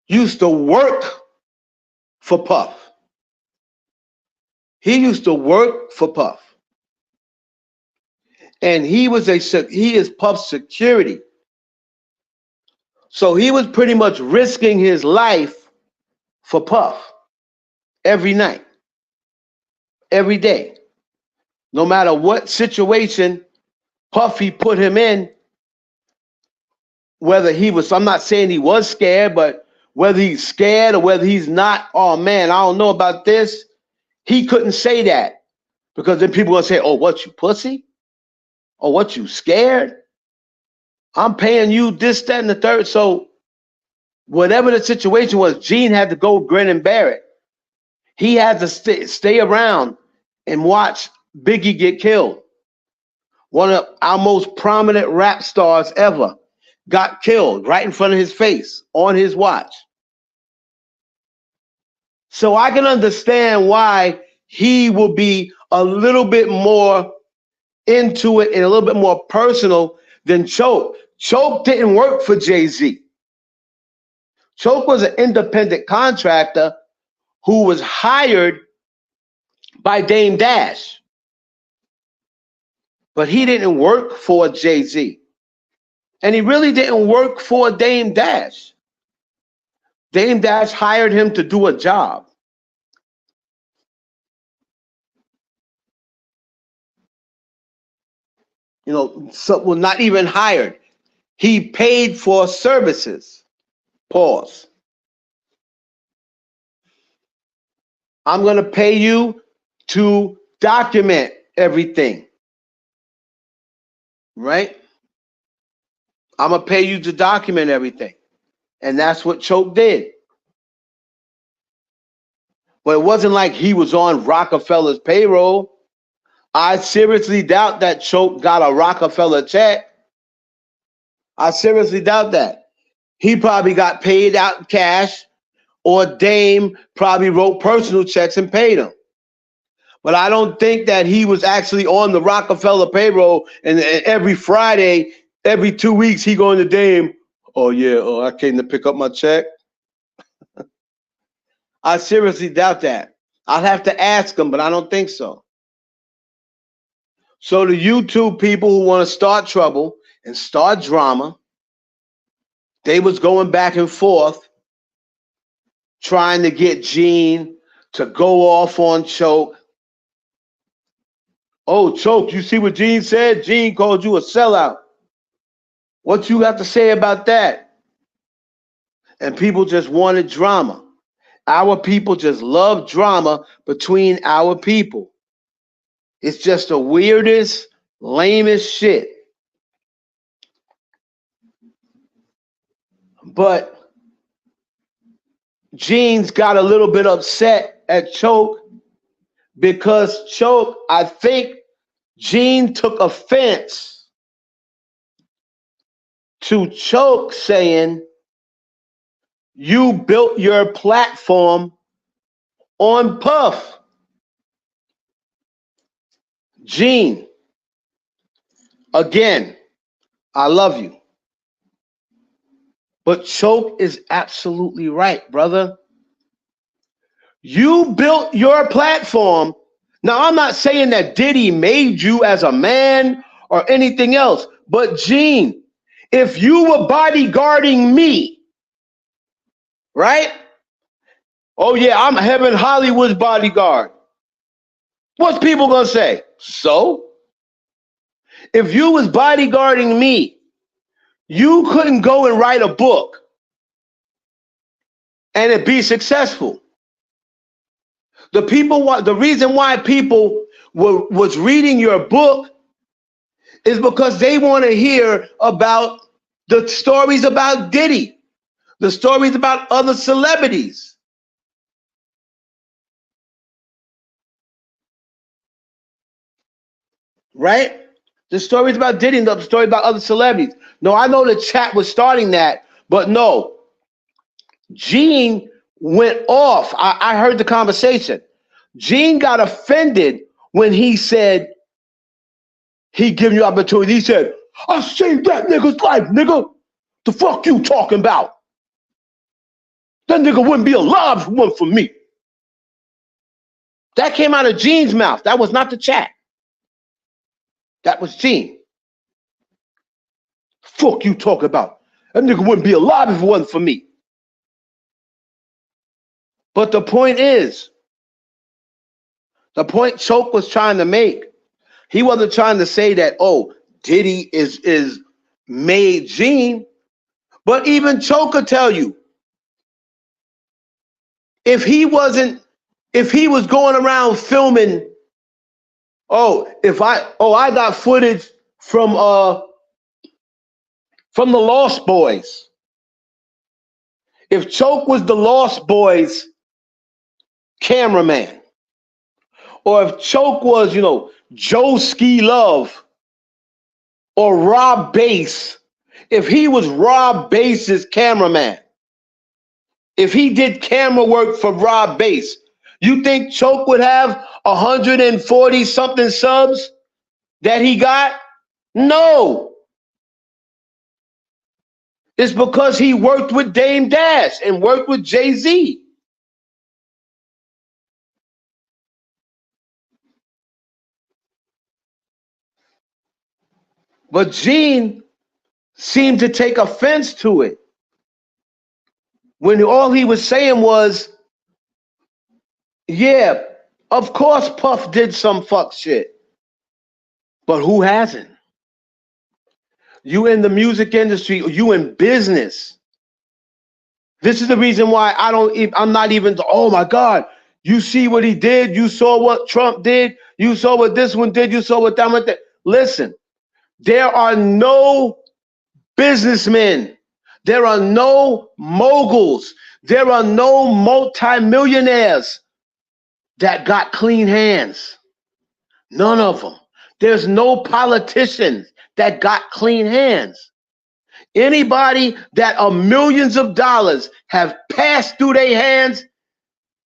used to work for Puff. He used to work for Puff. and he is Puff's security. So he was pretty much risking his life for Puff every night, every day. No matter what situation Puffy put him in, whether he was, I'm not saying he was scared, but whether he's scared or whether he's not, oh man, I don't know about this, he couldn't say that. Because then people gonna say, oh, what, you pussy? Oh, what, you scared? I'm paying you this, that, and the third. So whatever the situation was, Gene had to go grin and bear it. He had to stay around and watch Biggie get killed. One of our most prominent rap stars ever got killed right in front of his face on his watch. So I can understand why he will be a little bit more into it and a little bit more personal than Choke. Choke didn't work for Jay-Z. Choke was an independent contractor who was hired by Dame Dash. But he didn't work for Jay-Z. And he really didn't work for Dame Dash. Dame Dash hired him to do a job. You know, so, well, not even hired. He paid for services. Pause. I'm going to pay you to document everything. Right? I'm going to pay you to document everything. And that's what Choke did. But it wasn't like he was on Rockefeller's payroll. I seriously doubt that Choke got a Rockefeller check. I seriously doubt that. He probably got paid out cash, or Dame probably wrote personal checks and paid him. But I don't think that he was actually on the Rockefeller payroll, and every Friday, every 2 weeks, he going to Dame, oh yeah, oh, I came to pick up my check. I seriously doubt that. I'll have to ask him, but I don't think so. So the YouTube people who want to start trouble and start drama, they was going back and forth trying to get Gene to go off on Choke. Oh, Choke, you see what Gene said? Gene called you a sellout. What you got to say about that? And people just wanted drama. Our people just love drama between our people. It's just the weirdest, lamest shit. But Gene's got a little bit upset at Choke because Choke, I think Gene took offense to Choke saying, you built your platform on Puff. Gene, again, I love you. But Choke is absolutely right, brother. You built your platform. Now, I'm not saying that Diddy made you as a man or anything else, but Gene, if you were bodyguarding me, right? Oh yeah, I'm Heaven Hollywood's bodyguard. What's people gonna say? So? If you was bodyguarding me, you couldn't go and write a book and it be successful. The reason why people was reading your book is because they want to hear about the stories about Diddy, the stories about other celebrities. Right? The stories about Diddy and the story about other celebrities. No, I know the chat was starting that, but no. Gene went off. I heard the conversation. Gene got offended when he said he giving you opportunity. He said, I saved that nigga's life, nigga. The fuck you talking about? That nigga wouldn't be alive if it wasn't for me. That came out of Gene's mouth. That was not the chat. That was Gene. Fuck you talk about. That nigga wouldn't be alive if it wasn't for me. But the point Choke was trying to make, he wasn't trying to say that, oh, Diddy is made Gene. But even Choke could tell you, if he was going around filming, I got footage from the Lost Boys. If Choke was the Lost Boys cameraman, or if Choke was, Joe Ski Love or Rob Bass, if he was Rob Bass's cameraman, if he did camera work for Rob Bass, you think Choke would have 140 something subs that he got? No. It's because he worked with Dame Dash and worked with Jay-Z. But Gene seemed to take offense to it when all he was saying was, yeah, of course Puff did some fuck shit, but who hasn't? You in the music industry, you in business. This is the reason why I'm not even, oh my God, you see what he did? You saw what Trump did? You saw what this one did? You saw what that one did? Listen, there are no businessmen. There are no moguls. There are no multimillionaires that got clean hands. None of them. There's no politicians that got clean hands. Anybody that are millions of dollars have passed through their hands,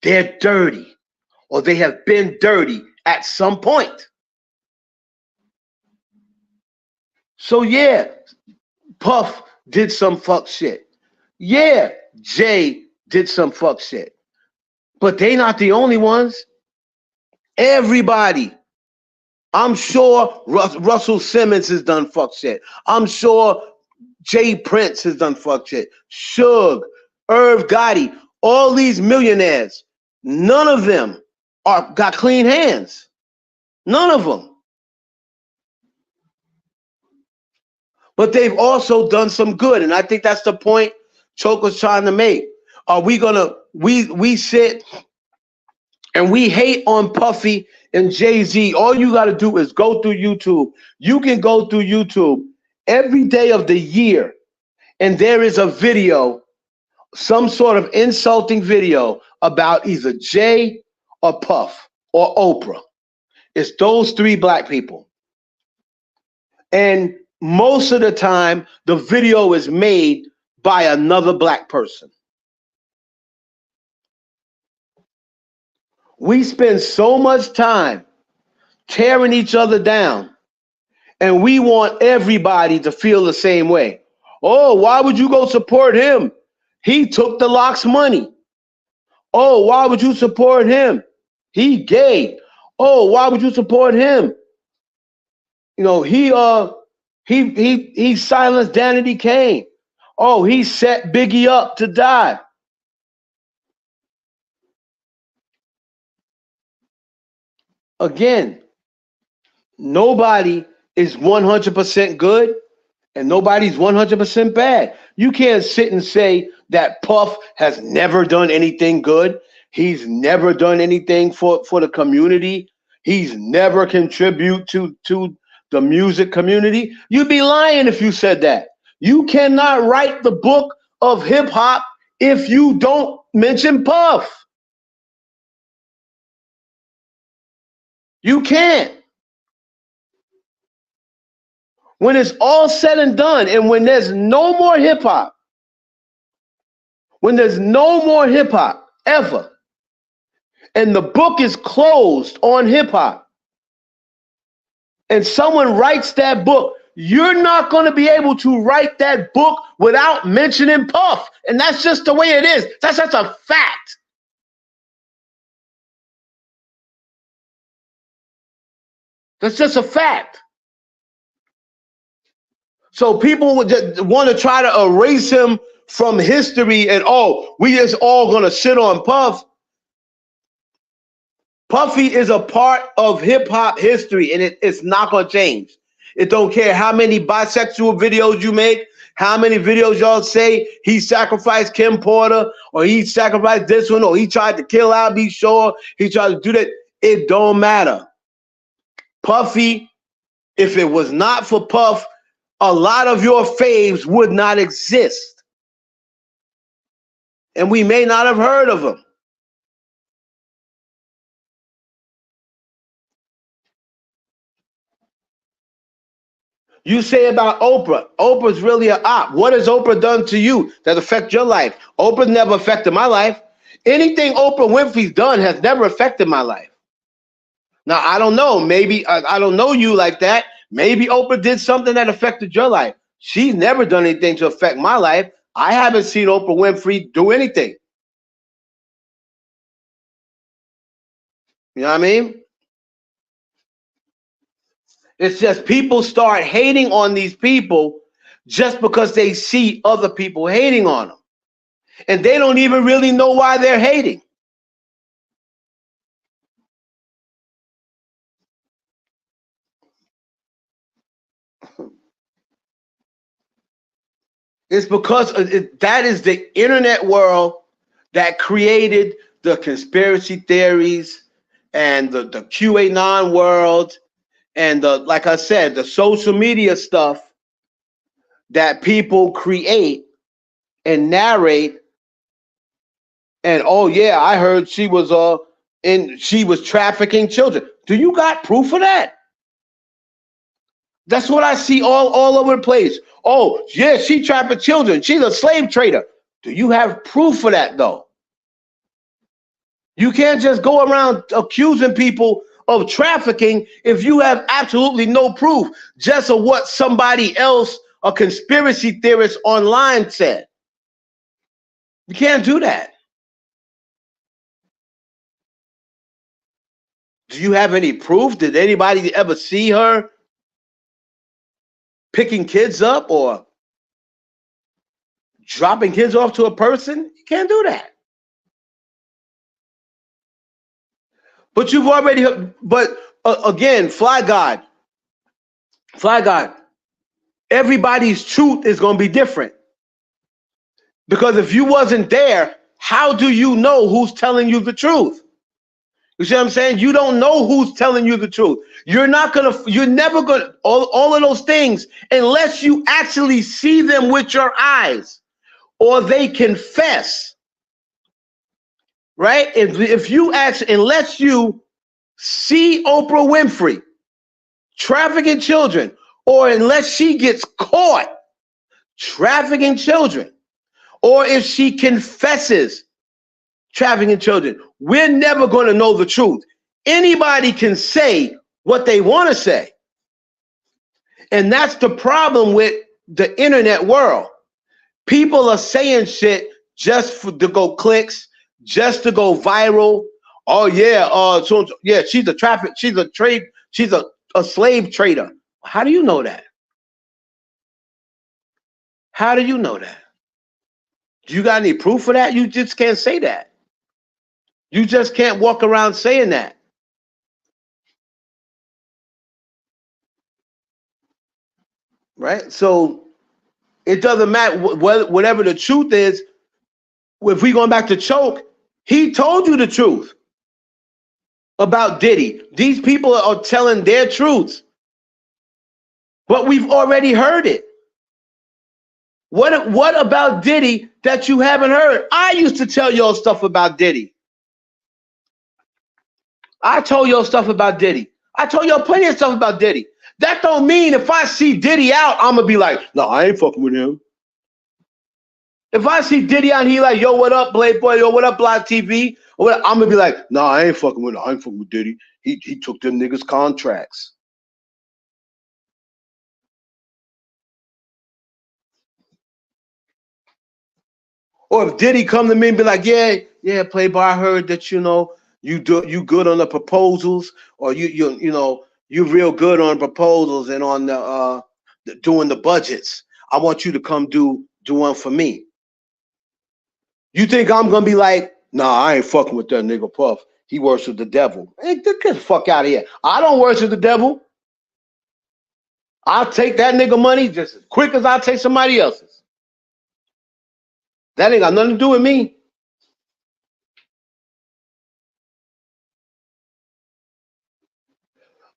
they're dirty, or they have been dirty at some point. So yeah, Puff did some fuck shit. Yeah, Jay did some fuck shit. But they not the only ones. Everybody. I'm sure Russell Simmons has done fuck shit. I'm sure Jay Prince has done fuck shit. Suge, Irv Gotti, all these millionaires, none of them got clean hands. None of them. But they've also done some good, and I think that's the point Choke was trying to make. Are we gonna we sit and we hate on Puffy and Jay-Z? All you got to do is go through YouTube. You can go through YouTube every day of the year, and there is a video, some sort of insulting video about either Jay or Puff or Oprah. It's those three black people. And most of the time, the video is made by another black person. We spend so much time tearing each other down, and we want everybody to feel the same way. Oh, why would you go support him? He took the Locks money. Oh, why would you support him? He gay. Oh, why would you support him? He silenced Danity Kane. Oh, he set Biggie up to die. Again, nobody is 100% good and nobody's 100% bad. You can't sit and say that Puff has never done anything good. He's never done anything for the community. He's never contributed to the music community. You'd be lying if you said that. You cannot write the book of hip hop if you don't mention Puff. You can't. When it's all said and done, and when there's no more hip hop, ever, and the book is closed on hip hop, and someone writes that book, you're not going to be able to write that book without mentioning Puff. And that's just the way it is. That's just a fact. That's just a fact. So people would just want to try to erase him from history, and we just all gonna shit on Puff. Puffy is a part of hip hop history, and it's not gonna change. It don't care how many bisexual videos you make, how many videos y'all say he sacrificed Kim Porter, or he sacrificed this one, or he tried to kill Al B. Shore, he tried to do that. It don't matter. Puffy, if it was not for Puff, a lot of your faves would not exist. And we may not have heard of them. You say about Oprah. Oprah's really an op. What has Oprah done to you that affect your life? Oprah never affected my life. Anything Oprah Winfrey's done has never affected my life. Now, I don't know. Maybe I don't know you like that. Maybe Oprah did something that affected your life. She's never done anything to affect my life. I haven't seen Oprah Winfrey do anything. You know what I mean? It's just people start hating on these people just because they see other people hating on them. And they don't even really know why they're hating. It's because that is the internet world that created the conspiracy theories and the QAnon world and like I said, the social media stuff that people create and narrate. And oh yeah, I heard she was trafficking children. Do you got proof of that? That's what I see all over the place. Oh yeah, she trafficked children. She's a slave trader. Do you have proof of that though? You can't just go around accusing people of trafficking if you have absolutely no proof, just of what somebody else, a conspiracy theorist online said. You can't do that. Do you have any proof? Did anybody ever see her picking kids up or dropping kids off to a person? You can't do that. But you've already, again, Fly God, everybody's truth is going to be different. Because if you wasn't there, how do you know who's telling you the truth? You see what I'm saying? You don't know who's telling you the truth. You're never gonna, all of those things, unless you actually see them with your eyes or they confess. Right? If you unless you see Oprah Winfrey trafficking children, or unless she gets caught trafficking children, or if she confesses trafficking children, we're never going to know the truth. Anybody can say what they want to say. And that's the problem with the internet world. People are saying shit just to go clicks, just to go viral. Oh yeah, she's a slave trader. How do you know that? How do you know that? Do you got any proof for that? You just can't say that. You just can't walk around saying that. Right? So it doesn't matter whatever the truth is. If we going back to Choke, he told you the truth about Diddy. These people are telling their truths, but we've already heard it. What about Diddy that you haven't heard? I used to tell y'all stuff about Diddy. I told y'all stuff about Diddy. I told y'all plenty of stuff about Diddy. That don't mean if I see Diddy out, I'm gonna be like, no, I ain't fucking with him. If I see Diddy out and he like, yo, what up, Playboy? Yo, what up, Block TV? I'm gonna be like, no, I ain't fucking with him. I ain't fucking with Diddy. He took them niggas contracts. Or if Diddy come to me and be like, yeah, Playboy, I heard that you good on the proposals, or you real good on proposals and on doing the budgets. I want you to come do one for me. You think I'm gonna be like, nah, I ain't fucking with that nigga Puff. He worships the devil. Hey, get the fuck out of here. I don't worship the devil. I'll take that nigga money just as quick as I'll take somebody else's. That ain't got nothing to do with me.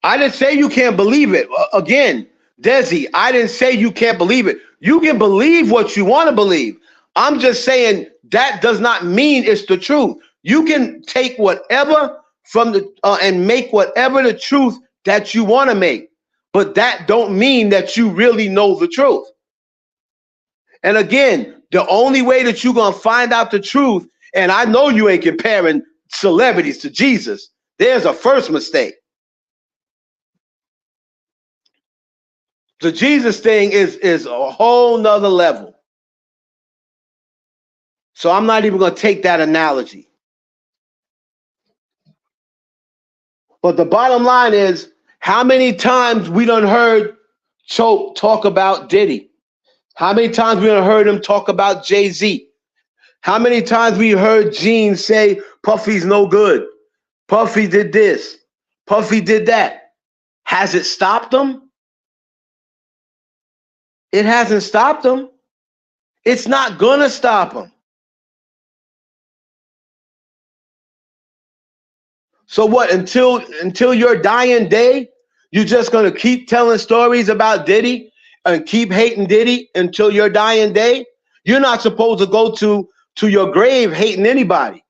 I didn't say you can't believe it. Again, Desi, I didn't say you can't believe it. You can believe what you want to believe. I'm just saying that does not mean it's the truth. You can take whatever from the and make whatever the truth that you want to make, but that don't mean that you really know the truth. And again, the only way that you're gonna find out the truth, and I know you ain't comparing celebrities to Jesus. There's a first mistake. The Jesus thing is a whole nother level. So I'm not even going to take that analogy. But the bottom line is, how many times we done heard Choke talk about Diddy? How many times we done heard him talk about Jay-Z? How many times we heard Gene say, Puffy's no good. Puffy did this. Puffy did that. Has it stopped them? It hasn't stopped them. It's not going to stop them. So what, until your dying day, you're just going to keep telling stories about Diddy and keep hating Diddy until your dying day? You're not supposed to go to your grave hating anybody.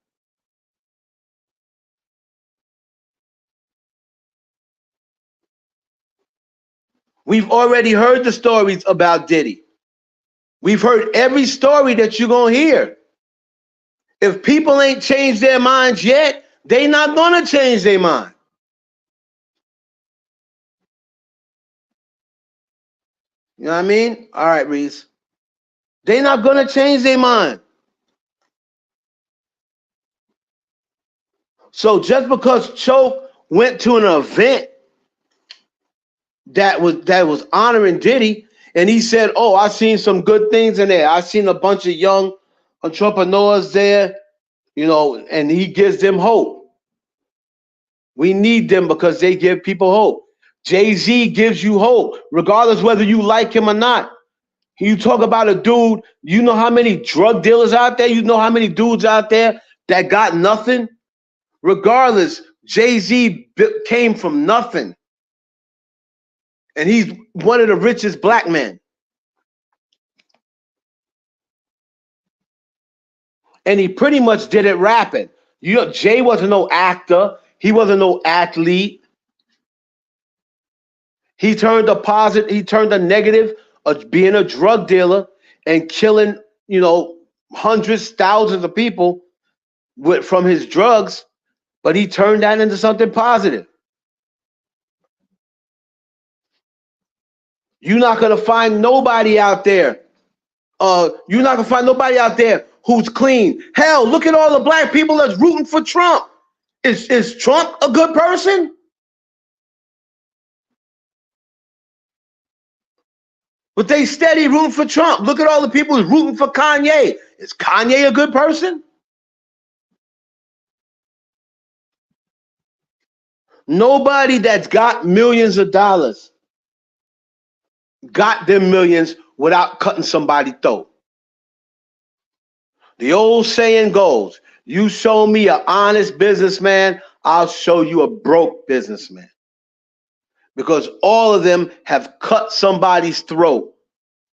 We've already heard the stories about Diddy. We've heard every story that you're going to hear. If people ain't changed their minds yet, they not going to change their mind. You know what I mean? All right, Reese. They not going to change their mind. So just because Choke went to an event that was honoring Diddy, and he said, oh, I seen some good things in there. I seen a bunch of young entrepreneurs there, you know, and he gives them hope. We need them because they give people hope. Jay-Z gives you hope, regardless whether you like him or not. You talk about a dude, you know how many drug dealers out there? You know how many dudes out there that got nothing? Regardless, Jay-Z came from nothing. And he's one of the richest black men. And he pretty much did it rapping. You know, Jay wasn't no actor. He wasn't no athlete. He turned a negative of being a drug dealer and killing, you know, hundreds, thousands of people from his drugs, but he turned that into something positive. You're not gonna find nobody out there. You're not gonna find nobody out there who's clean. Hell, look at all the black people that's rooting for Trump. Is Trump a good person? But they steady rooting for Trump. Look at all the people who's rooting for Kanye. Is Kanye a good person? Nobody that's got millions of dollars got them millions without cutting somebody's throat. The old saying goes, you show me an honest businessman, I'll show you a broke businessman. Because all of them have cut somebody's throat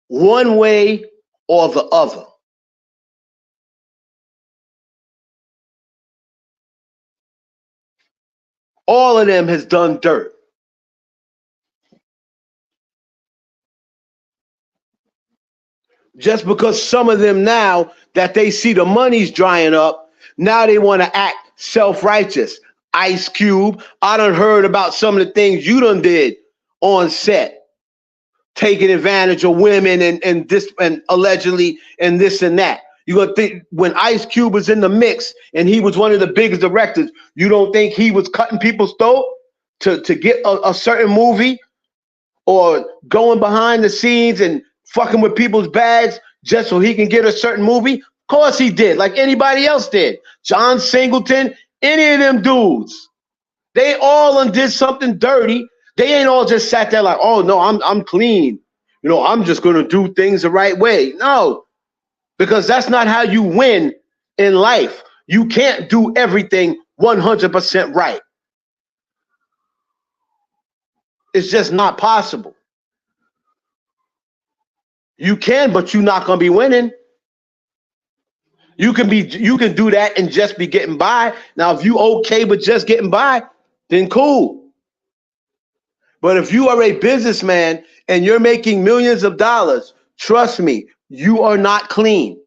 one way or the other. All of them has done dirt. Just because some of them now that they see the money's drying up, now they want to act self-righteous. Ice Cube, I done heard about some of the things you done did on set, taking advantage of women and this and allegedly and this and that. You gonna think when Ice Cube was in the mix and he was one of the biggest directors, you don't think he was cutting people's throat to get a certain movie or going behind the scenes and fucking with people's bags just so he can get a certain movie? Of course he did, like anybody else did. John Singleton, any of them dudes. They all did something dirty. They ain't all just sat there like, oh no, I'm clean. You know, I'm just gonna do things the right way. No, because that's not how you win in life. You can't do everything 100% right. It's just not possible. You can, but you're not gonna be winning. You can do that and just be getting by. Now, if you okay with just getting by, then cool. But if you are a businessman and you're making millions of dollars, trust me, you are not clean.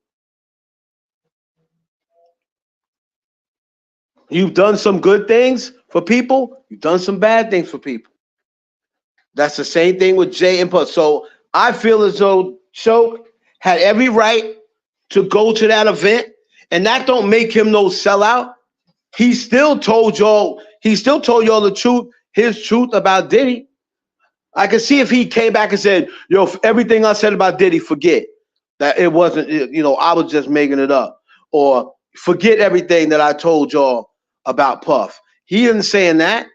You've done some good things for people. You've done some bad things for people. That's the same thing with Jay and Puff. So I feel as though Choke had every right to go to that event, and that don't make him no sellout. He still told y'all the truth, his truth about Diddy. I can see if he came back and said, yo, everything I said about Diddy, forget. That it wasn't, I was just making it up. Or forget everything that I told y'all about Puff. He isn't saying that.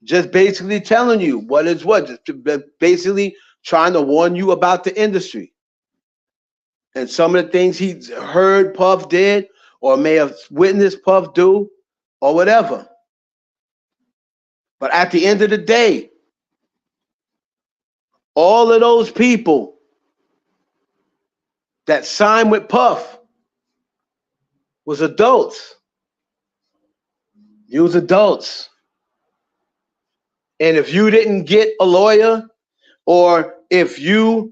Just basically telling you what is what. Just basically trying to warn you about the industry. And some of the things he heard Puff did or may have witnessed Puff do or whatever. But at the end of the day, all of those people that signed with Puff was adults. You was adults. And if you didn't get a lawyer, or if you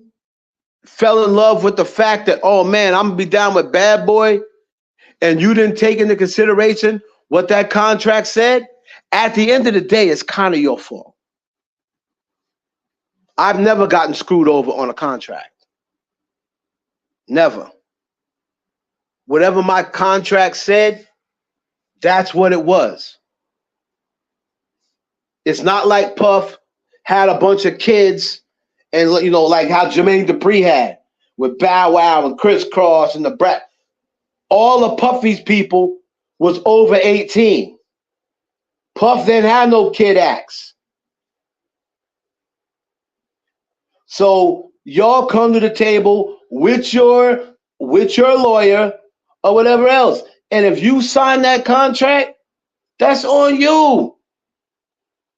fell in love with the fact that, oh man, I'm gonna be down with Bad Boy, and you didn't take into consideration what that contract said, at the end of the day, it's kind of your fault. I've never gotten screwed over on a contract. Never. Whatever my contract said, that's what it was. It's not like Puff had a bunch of kids and, like how Jermaine Dupri had with Bow Wow and Criss Cross and the Brat. All of Puffy's people was over 18. Puff didn't have no kid acts. So y'all come to the table with your lawyer or whatever else. And if you sign that contract, that's on you.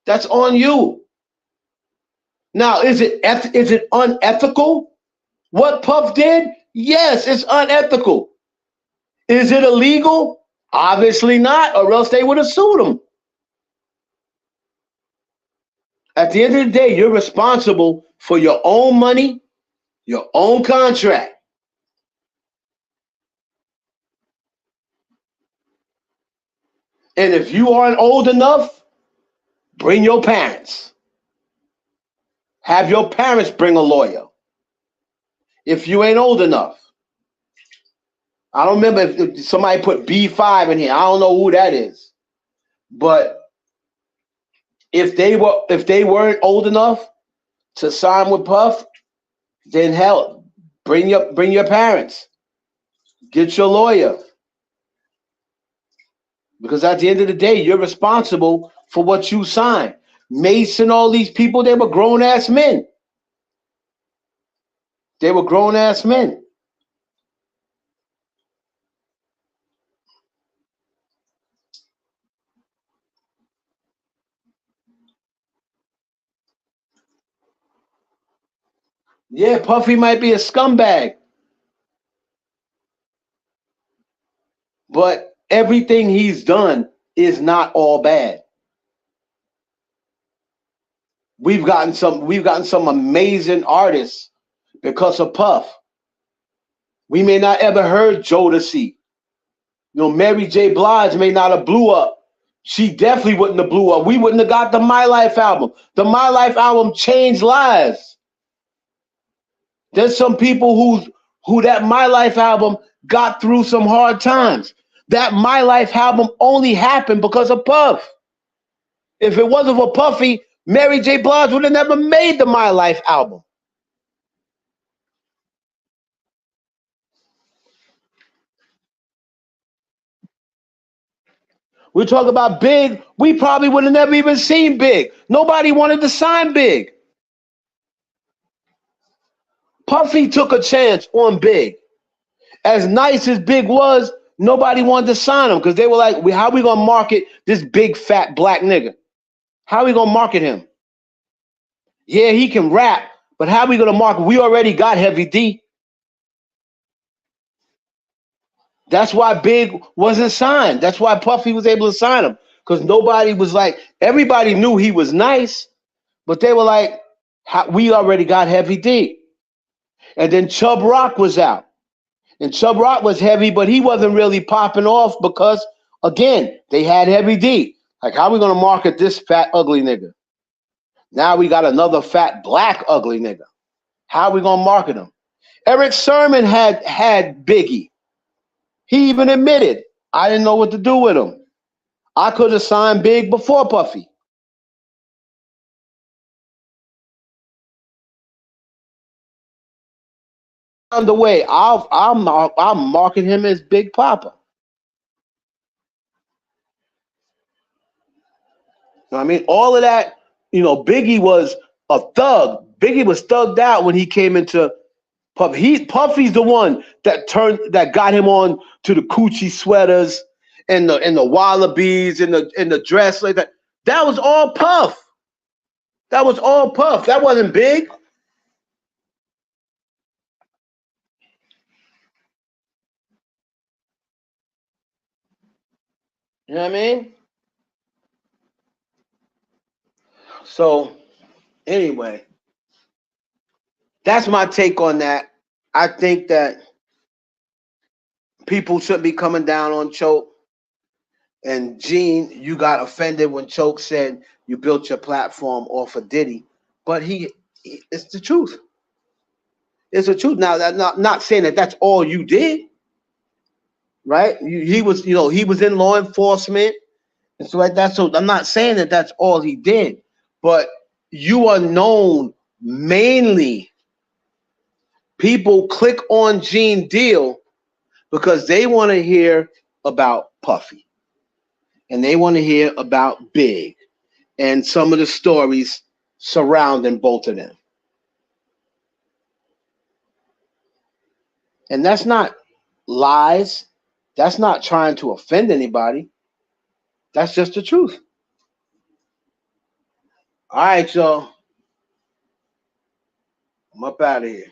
That's on you. Now, is it unethical what Puff did? Yes, it's unethical. Is it illegal? Obviously not, or else they would have sued him. At the end of the day, you're responsible for your own money, your own contract. And if you aren't old enough, bring your parents. Have your parents bring a lawyer. If you ain't old enough. I don't remember if somebody put B5 in here. I don't know who that is. But if they weren't old enough to sign with Puff, then hell, bring your parents. Get your lawyer. Because at the end of the day, you're responsible for what you sign. Mason, all these people, they were grown-ass men. They were grown-ass men. Yeah, Puffy might be a scumbag. But everything he's done is not all bad. We've gotten some amazing artists because of Puff. We may not ever heard Jodeci. Mary J. Blige may not have blew up. She definitely wouldn't have blew up. We wouldn't have got the My Life album. The My Life album changed lives. There's some people who that My Life album got through some hard times. That My Life album only happened because of Puff. If it wasn't for Puffy, Mary J. Blige would have never made the My Life album. We talk about Big, we probably would have never even seen Big. Nobody wanted to sign Big. Puffy took a chance on Big. As nice as Big was, nobody wanted to sign him because they were like, how we gonna market this big fat black nigga? How we gonna market him? Yeah, he can rap, but how we gonna market? We already got Heavy D. That's why Big wasn't signed. That's why Puffy was able to sign him. Because nobody was like, everybody knew he was nice, but they were like, we already got Heavy D. And then Chubb Rock was out. And Chubb Rock was heavy, but he wasn't really popping off because, again, they had Heavy D. Like, how are we going to market this fat, ugly nigga? Now we got another fat, black, ugly nigga. How are we going to market him? Eric Sermon had Biggie. He even admitted, I didn't know what to do with him. I could have signed Big before Puffy. On the way, I'll market him as Big Papa. You know what I mean? All of that, Biggie was a thug. Biggie was thugged out when he came into Puffy. Puffy's the one that got him on to the Coochie sweaters and the wallabies and the dress like that. That was all Puff. That was all Puff. That wasn't Big. You know what I mean? So anyway, that's my take on that. I think that people shouldn't be coming down on Choke. And Gene, you got offended when Choke said you built your platform off of Diddy, but it's the truth. It's the truth. Now, that's not saying that that's all you did, right? He was, he was in law enforcement and so like that. So I'm not saying that that's all he did, but you are known mainly. People click on Gene Deal because they want to hear about Puffy and they want to hear about Big and some of the stories surrounding both of them. And that's not lies. That's not trying to offend anybody. That's just the truth. All right, y'all. I'm up out of here.